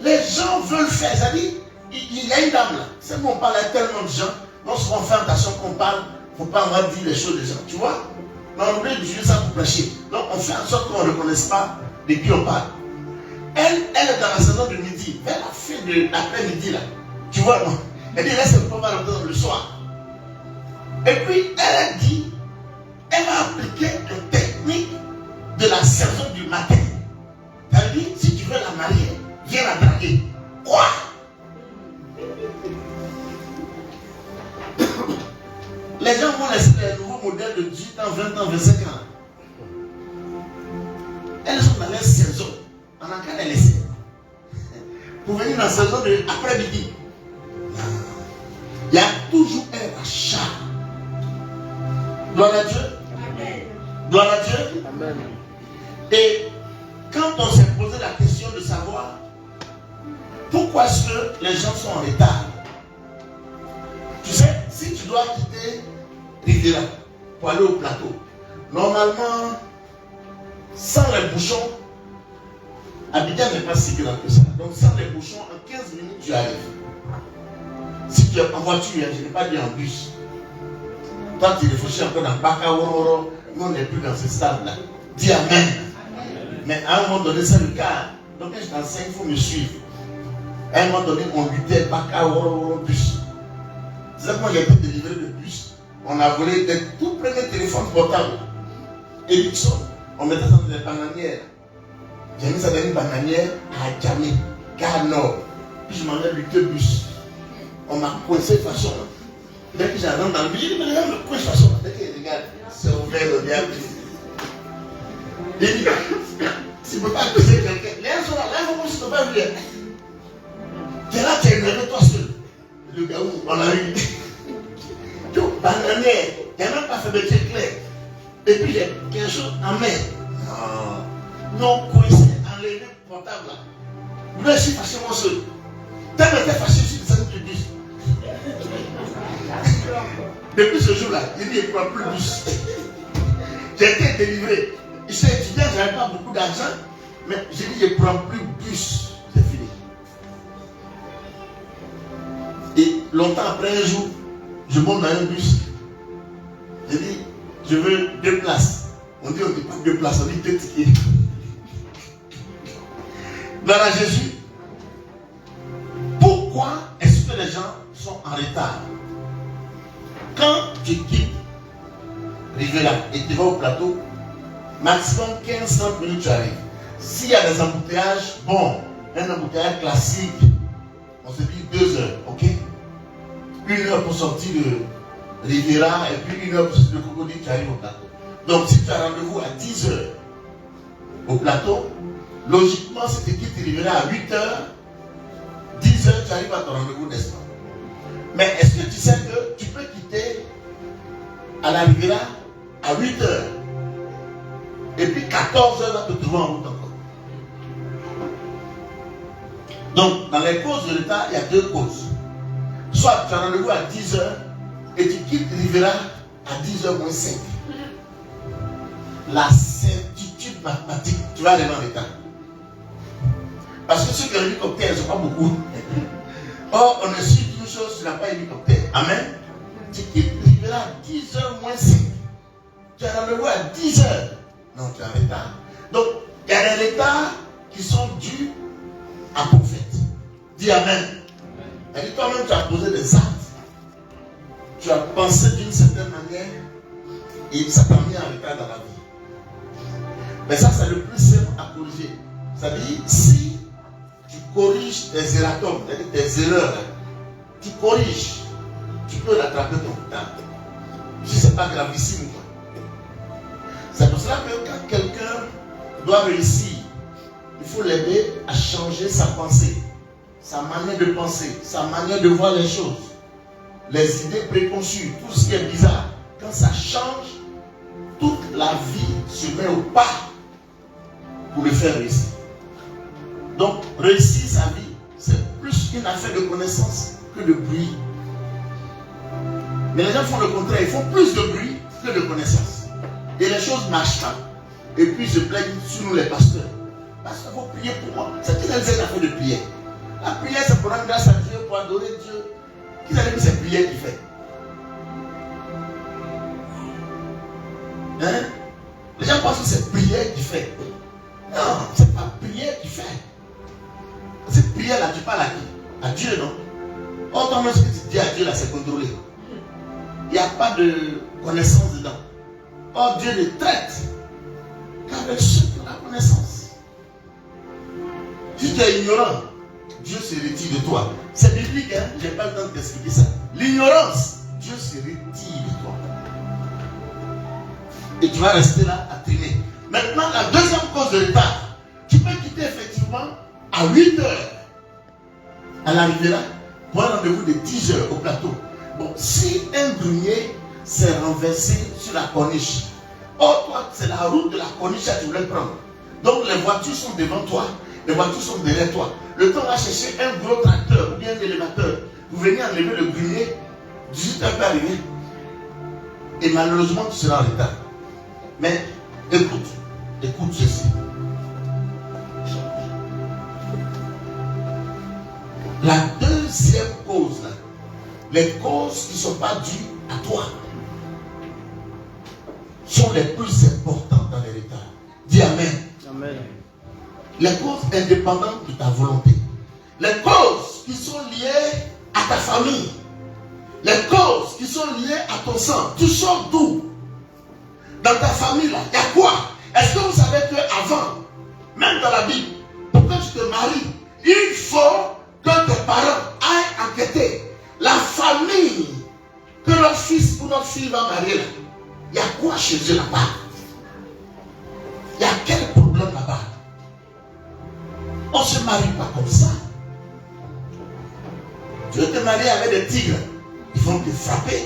les gens veulent faire. C'est-à-dire, il y a une dame là. C'est qu'on parle à tellement de gens. Lorsqu'on fait attention qu'on parle, il ne faut pas avoir dit les choses des gens. Tu vois? Mais on oublie d'utiliser ça pour prêcher. Donc, on fait en sorte qu'on ne reconnaisse pas de qui on parle. Elle est dans la saison de midi, vers la fin de l'après-midi là. Tu vois, non? Elle dit, laisse le pas le soir. Et puis, elle a dit, elle va appliquer une technique de la saison du matin. Elle dit, si tu veux la marier, viens la draguer. Quoi? Les gens vont laisser les nouveaux modèles de 18 ans, 20 ans, 25 ans. Elles sont dans leur saison. On a qu'à les laisser. Pour venir dans la saison de après-midi. Il y a toujours un rachat. Gloire à Dieu. Amen. Gloire à Dieu. Amen. Et quand on s'est posé la question de savoir pourquoi est-ce que les gens sont en retard, tu sais, si tu dois quitter Riviera pour aller au plateau, normalement, sans les bouchons, Abidjan n'est pas si grand que ça. Donc sans les bouchons, en 15 minutes, tu arrives. Si tu es en voiture, je n'ai pas dit en bus. Toi, tu réfléchis encore dans Bakaoro, nous on n'est plus dans ce stade-là. Dis Amen. Amen. Mais à un moment donné, c'est le cas. Donc quand je t'enseigne, il faut me suivre. À un moment donné, on luttait Bakaoro bus. C'est ça que moi j'ai été délivré de bus. On a volé des tout premiers téléphones portables. Ericsson. On mettait ça dans des bananières. J'ai mis ça dans une bananière à Djamé, Gare Nord. Puis je m'en ai lutté bus. On m'a coincé de façon. Dès que j'arrive dans le bus, je dis, mais regarde le coin de façon. Dès qu'il regarde, c'est ouvert le diable. Il dit, si tu ne peux pas accuser quelqu'un, les gens sont là, là, il faut pas venir. Tu es là, tu es énervé toi seul. Le gars où on a eu. Tu bananière, tu n'as même pas fait de truc clair. Et puis j'ai quelque chose en main. Non, coincé, enlevé, portable là. Là, je suis fâché moi seul. T'as été fâché, je suis descendu du bus. Depuis ce jour-là, il dit, il ne prend plus le bus. J'ai été délivré. Je suis étudiant, je n'avais pas beaucoup d'argent, mais j'ai dit, je ne prends plus le bus. C'est fini. Et longtemps après, un jour, je monte dans un bus. J'ai dit, je veux 2 places. On dit, on ne dit pas 2 places, on dit 2 tickets. Gloire à Jésus. Pourquoi est-ce que les gens sont en retard? Quand tu quittes Riviera et tu vas au plateau, maximum 15-30 minutes tu arrives. S'il y a des embouteillages, bon, un embouteillage classique, on se dit 2 heures, ok? 1 heure pour sortir de Riviera et puis 1 heure pour sortir de Cocody, tu arrives au plateau. Donc si tu as rendez-vous à 10 heures au plateau, logiquement, si tu quittes Riviera à 8 heures, 10 heures, tu arrives à ton rendez-vous, n'est-ce pas? Mais est-ce que tu sais que tu peux quitter à la Riviera à 8 heures et puis 14 heures, va te trouver en route encore? Donc, dans les causes de retard, il y a 2 causes. Soit tu as rendez-vous à 10 heures et tu quittes Riviera à 10h moins 5. La certitude mathématique, tu vas arriver en retard. Parce que ceux qui ont l'hélicoptère, ils ne sont pas beaucoup. Or, on est sûr une chose, tu n'as pas hélicoptère. Amen. Tu arriveras à 10h moins 5. Tu as rendez-vous à 10h. Non, tu es en retard. Donc, il y a des retards qui sont dus à ton fait. Dis Amen. Et toi-même, tu as posé des actes. Tu as pensé d'une certaine manière et ça t'a mis en retard dans la vie. Mais ça, c'est le plus simple à corriger. C'est-à-dire, si tu corriges tes erratums, c'est-à-dire tes erreurs, tu corriges, tu peux rattraper ton retard. Si ce n'est pas gravissime, quoi. C'est pour cela que quand quelqu'un doit réussir, il faut l'aider à changer sa pensée, sa manière de penser, sa manière de voir les choses, les idées préconçues, tout ce qui est bizarre. Quand ça change, toute la vie se met au pas pour le faire réussir. Donc, réussir sa vie, c'est plus une affaire de connaissance que de bruit. Mais les gens font le contraire, ils font plus de bruit que de connaissance. Et les choses marchent pas. Et puis, ils se plaignent sur nous les pasteurs. Pasteur, il faut prier pour moi. C'est une affaire de prière. La prière, c'est pour rendre grâce à Dieu, pour adorer Dieu. Qui a dit que c'est prière qu'il fait? Hein? Les gens pensent que c'est prière qu'il fait. Non, c'est pas prière qu'il fait. Cette prière-là, tu parles à qui? À Dieu, non? Or, quand ce que tu dis à Dieu, là, c'est contrôlé. Il n'y a pas de connaissance dedans. Or, Dieu ne traite qu'avec ceux qui ont la connaissance. Si tu es ignorant, Dieu se retire de toi. C'est biblique, hein? Je n'ai pas le temps de t'expliquer ça. L'ignorance, Dieu se retire de toi. Et tu vas rester là à traîner. Maintenant, la deuxième cause de retard, tu peux quitter effectivement à 8 heures. Elle arrivera pour un rendez-vous de 10 heures au plateau. Bon, si un grenier s'est renversé sur la corniche, or toi, c'est la route de la corniche que tu voulais prendre. Donc les voitures sont devant toi, les voitures sont derrière toi. Le temps va chercher un gros tracteur ou bien un élévateur. Vous venez enlever le grenier, 18 heures peut arriver. Et malheureusement, tu seras en retard. Mais écoute ceci. La deuxième cause, là, les causes qui ne sont pas dues à toi, sont les plus importantes dans les retards. Dis Amen. Amen. Les causes indépendantes de ta volonté. Les causes qui sont liées à ta famille. Les causes qui sont liées à ton sang. Tu sors d'où? Dans ta famille, là, il y a quoi? Est-ce que vous savez qu'avant, même dans la Bible, pour que tu te maries, il faut que tes parents aillent enquêter la famille que leur fils ou notre fille va marier là. Il y a quoi chez eux là-bas? Il y a quel problème là-bas? On ne se marie pas comme ça. Tu veux te marier avec des tigres, ils vont te frapper.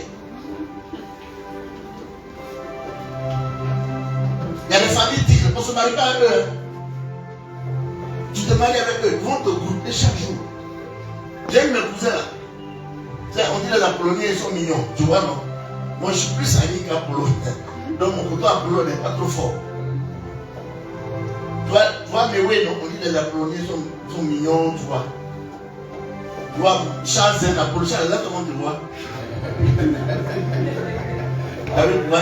Il y a des familles tigres, on ne se marie pas avec eux. Tu te maries avec eux, ils vont te grouper chaque jour. J'aime mes cousins là. On dit les Apolloniens, ils sont mignons. Tu vois, non? Moi, je suis plus ami qu'Apollo. Donc, mon couteau Apollo n'est pas trop fort. Tu vois, mais oui, non, on dit les Apolloniens sont mignons, tu vois. Tu vois, Charles Zen, Apollo, Charles Zen, comment tu vois?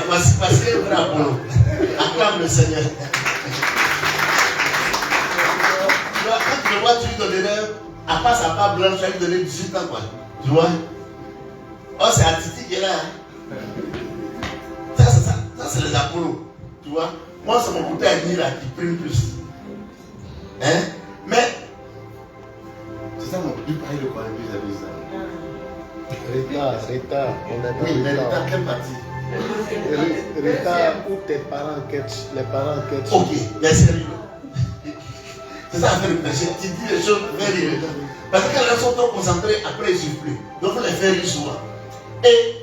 Voici passer le vrai Apollo. Acclame le Seigneur. Tu vois, quand tu le vois, tu lui donnerais, à part sa part blanche, tu vas lui donner 18 ans, quoi. Tu vois? Oh, c'est Atiti qui est là. Hein? Ça c'est les Apollo. Tu vois? Moi, c'est mon côté ami là qui prime plus. Hein? Mais, c'est ça mon plus pareil de quoi Retard. On est dans oui, mais retard. dans quelle partie? Retard où tes parents enquêtent, les parents enquêtent. Ok, bien sérieux. C'est ça, faire le péché. Tu dis les choses very rire. Parce que quand les gens sont trop concentrés, après ils ne suivent plus. Donc, il faut les faire rire souvent. Et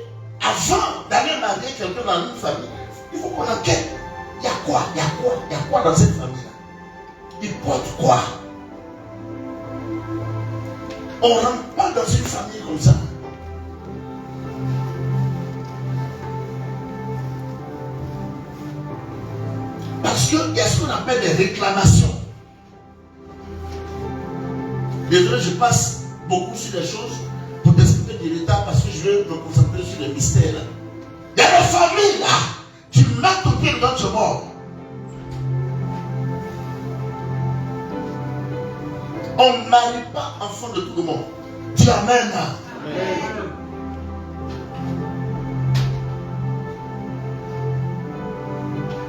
avant d'aller marier quelqu'un dans une famille, il faut qu'on enquête. Il y a quoi? Il y a quoi dans cette famille-là? Il porte quoi? On ne rentre pas dans une famille comme ça. Parce qu'il y a ce qu'on appelle des réclamations. Désolé, je passe beaucoup sur des choses pour t'expliquer du retard parce que je veux me concentrer sur les mystères. Il y a des familles là, tu mets ton pied dans ton mort. On ne marie pas enfant de tout le monde. Dis Amen. Amen.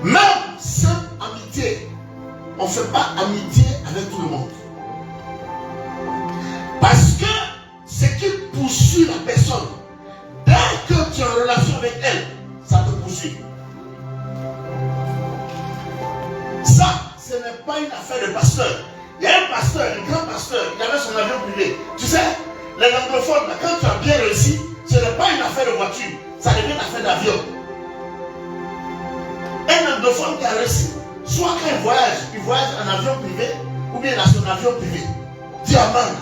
Même cette amitié, on ne fait pas amitié avec tout le monde. Parce que ce qui poursuit la personne, dès que tu es en relation avec elle, ça te poursuit. Ça, ce n'est pas une affaire de pasteur. Il y a un pasteur, un grand pasteur, il avait son avion privé. Tu sais, les anglophones, quand tu as bien réussi, ce n'est pas une affaire de voiture, ça devient une affaire d'avion. Un anglophone qui a réussi, soit quand il voyage en avion privé, ou bien il a son avion privé. Diamant.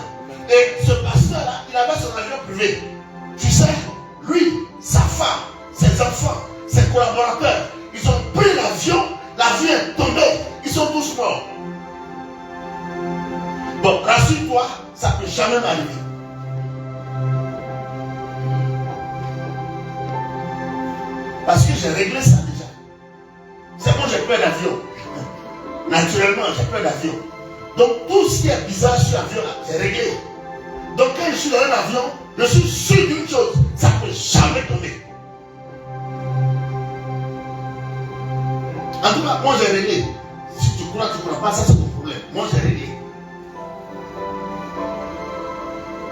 Et ce pasteur-là, il avait son avion privé. Tu sais, lui, sa femme, ses enfants, ses collaborateurs, ils ont pris l'avion est tombé, ils sont tous morts. Bon, rassure-toi, ça ne peut jamais m'arriver. Parce que j'ai réglé ça déjà. C'est bon, j'ai peur d'avion. Naturellement, j'ai peur d'avion. Donc, tout ce qui est bizarre sur l'avion, c'est réglé. Donc, quand je suis dans un avion, je suis sûr d'une chose, ça ne peut jamais tomber. En tout cas, moi j'ai réglé. Si tu crois, tu ne crois pas, ça c'est ton problème. Moi j'ai réglé.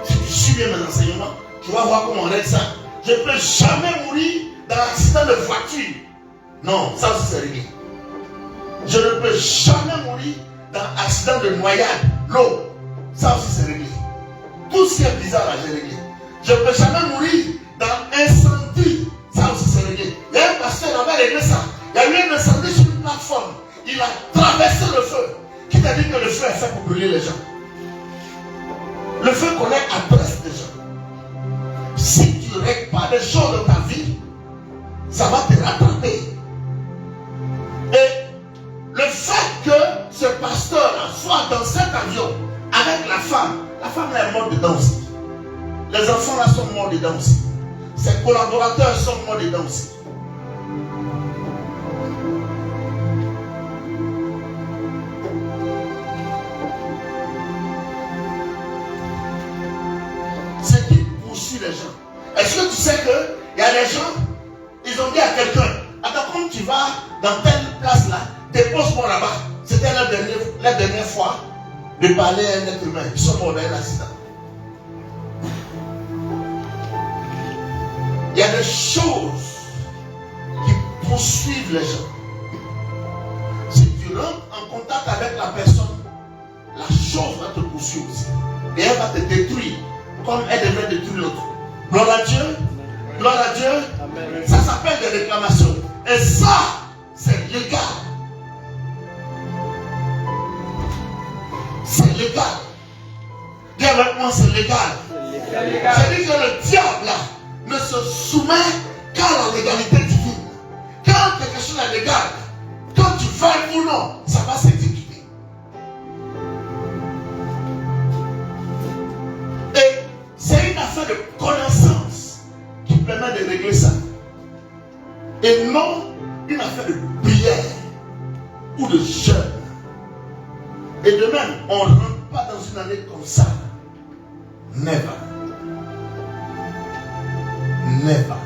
Si tu suis bien mes enseignements, tu vas voir comment on règle ça. Je ne peux jamais mourir dans l'accident de voiture. Non, ça aussi c'est réglé. Je ne peux jamais mourir dans l'accident de noyade. L'eau, ça aussi c'est réglé. Tout ce qui est bizarre là, j'ai réglé. Je ne peux jamais mourir dans incendie. Ça aussi c'est réglé. Il y a un pasteur qui avait réglé ça. Il y a eu un incendie sur une plateforme. Il a traversé le feu. Qui t'a dit que le feu est fait pour brûler les gens? Le feu connaît l'adresse des gens. Si tu ne règles pas des choses de ta vie, ça va te rattraper. Et le fait que ce pasteur soit dans cet avion avec la femme là est morte dedans aussi. Les enfants là sont morts dedans aussi. Ses collaborateurs sont morts dedans aussi. Les gens. Est-ce que tu sais qu'il y a des gens, ils ont dit à quelqu'un, attends, comme tu vas dans telle place là, dépose-moi là-bas. C'était la dernière fois de parler à un être humain. Ils sont morts dans un accident. Il y a des choses qui poursuivent les gens. Si tu rentres en contact avec la personne, la chose va te poursuivre aussi. Et elle va te détruire comme elle devrait détruire l'autre. Gloire à Dieu. Gloire à Dieu. Amen. Ça s'appelle des réclamations. Et ça, c'est légal. C'est légal. Dis avec moi, c'est légal. C'est-à-dire que le diable ne se soumet qu'à la légalité divine. Quand quelque chose est légal, quand tu veuilles ou non, ça va s'exécuter. Et c'est une affaire de connaissance qui permet de régler ça. Et non une affaire de prière ou de jeûne. Et de même, on ne rentre pas dans une année comme ça. Never. Never.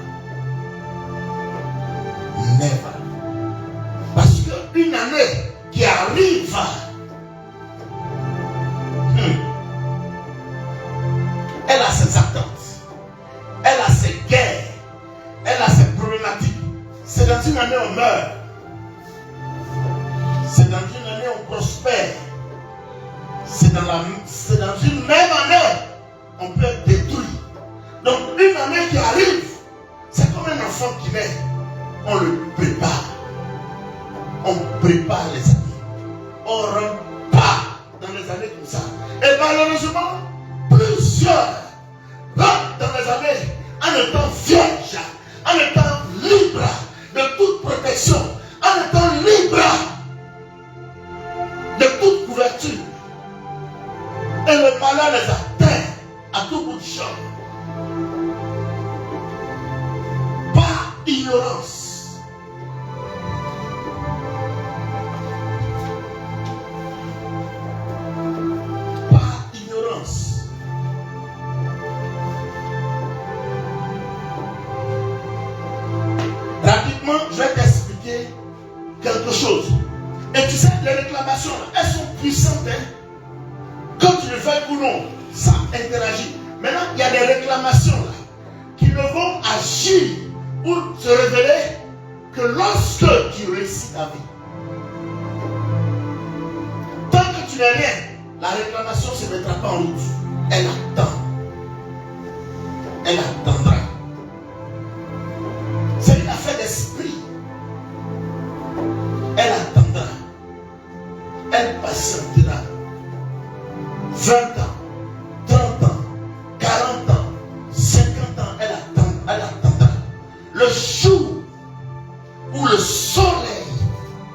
Never. Parce qu'une année qui arrive, elle a ses attentes, elle a ses guerres, elle a ses problématiques. C'est dans une année on meurt, c'est dans une année on prospère, c'est dans une même année on peut être détruit. Donc une année qui arrive, c'est comme un enfant qui naît, on le prépare, on prépare les années, on ne rentre pas dans les années comme ça. Et malheureusement, plusieurs rentrent dans les années en étant vierges, en étant libres de toute protection, en étant libres de toute couverture. Et le malheur les atteint à tout bout de champ. ignorance. Par ignorance. Rapidement, je vais t'expliquer quelque chose. Et tu sais, les réclamations, elles sont puissantes. Hein? Quand tu le fais ou non, ça interagit. Maintenant, il y a des réclamations là, qui ne vont agir pour se révéler que lorsque tu réussis ta vie. Tant que tu n'es rien, la réclamation ne se mettra pas en route. Elle attend. Elle attendra. C'est une affaire d'esprit. Elle attendra. Elle patientera. 20 ans, 30 ans, 40 ans, 50 ans, elle attendra. Le jour où le soleil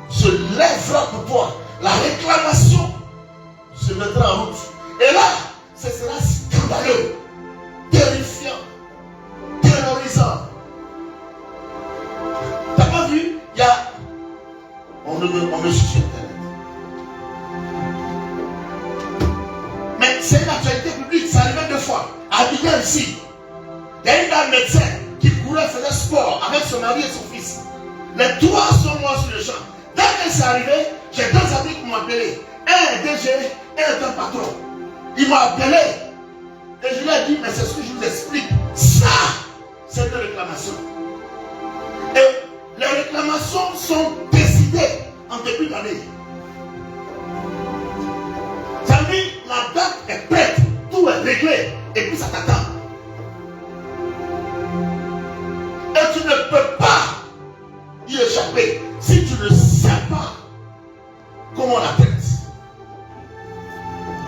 se lèvera pour toi, la réclamation se mettra en route. Et là, ce sera scandaleux, terrifiant, terrorisant. T'as pas vu? Il y a... On me suit sur Internet. Mais c'est une actualité publique, ça arrivait 2 fois. À Abidjan ici, il y a une dame médecin qui courait, faisait sport avec son mari et son fils. Les 3 sont morts sur le champ. Dès que c'est arrivé, j'ai 2 amis qui m'ont appelé. Un est DG, un est un patron. Ils m'ont appelé. Et je lui ai dit, mais c'est ce que je vous explique. Ça, c'est une réclamation. Et les réclamations sont décidées en début d'année. Ça veut dire, la date est prête, tout est réglé, et puis ça t'attend. Et tu ne peux pas y échapper si tu ne sais pas comment on la traite.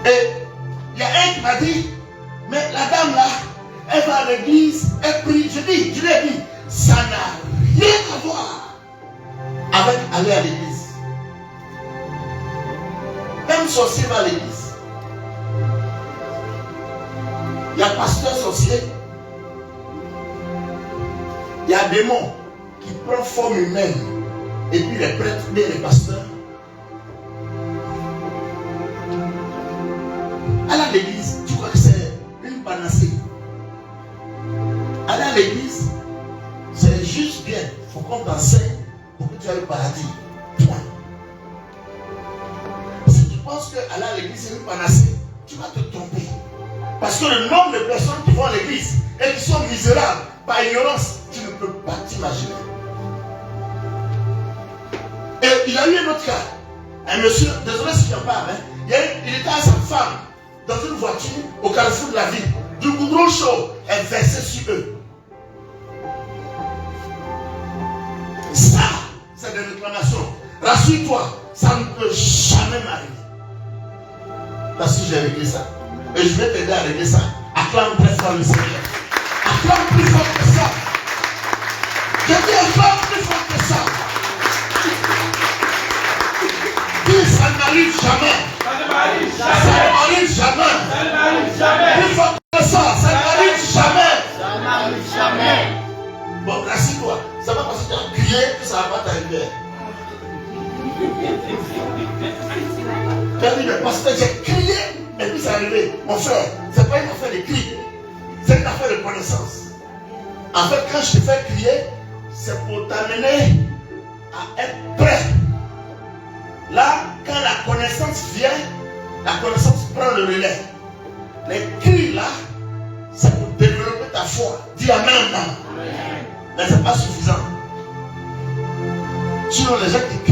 Et il y a un qui m'a dit, mais la dame là, elle va à l'église, elle prie. Je lui ai dit, ça n'a rien à voir avec aller à l'église. Même sorcier va à l'église. Il y a pasteur sorcier. Il y a un démon qui prend forme humaine. Et puis les prêtres et les pasteurs. Aller à l'église, tu crois que c'est une panacée. Aller à l'église, c'est juste bien. Il faut qu'on t'enseigne pour que tu ailles au paradis. Point. Si tu penses que aller à l'église c'est une panacée, tu vas te tromper. Parce que le nombre de personnes qui vont à l'église et qui sont misérables par ignorance, tu ne peux pas t'imaginer. Et il y a eu un autre cas. Un monsieur, désolé si j'en parle, hein, il était avec sa femme dans une voiture au carrefour de la ville. Du goudron chaud est versé sur eux. Ça, c'est des réclamations. Rassure-toi, ça ne peut jamais m'arriver. Parce que j'ai réglé ça. Et je vais t'aider à régler ça. Acclame très fort le Seigneur. Acclame plus fort que ça. Je dis acclame plus fort que ça. Dis ça ne m'arrive jamais. Ça ne m'arrive jamais. Ça ne m'arrive jamais. Plus fort que ça. Ça ne m'arrive jamais. Ça ne m'arrive jamais. Bon, rassure-toi. Ça va parce que tu as crié que ça ne va pas t'arriver. Tu as dit, mais parce que j'ai crié. Et puis c'est arrivé. Mon frère, ce n'est pas une affaire de cri. C'est une affaire de connaissance. En fait, quand je te fais crier, c'est pour t'amener à être prêt. Là, quand la connaissance vient, la connaissance prend le relais. Les cris là, c'est pour développer ta foi. Dis Amen. Mais ce n'est pas suffisant. Sinon, les gens qui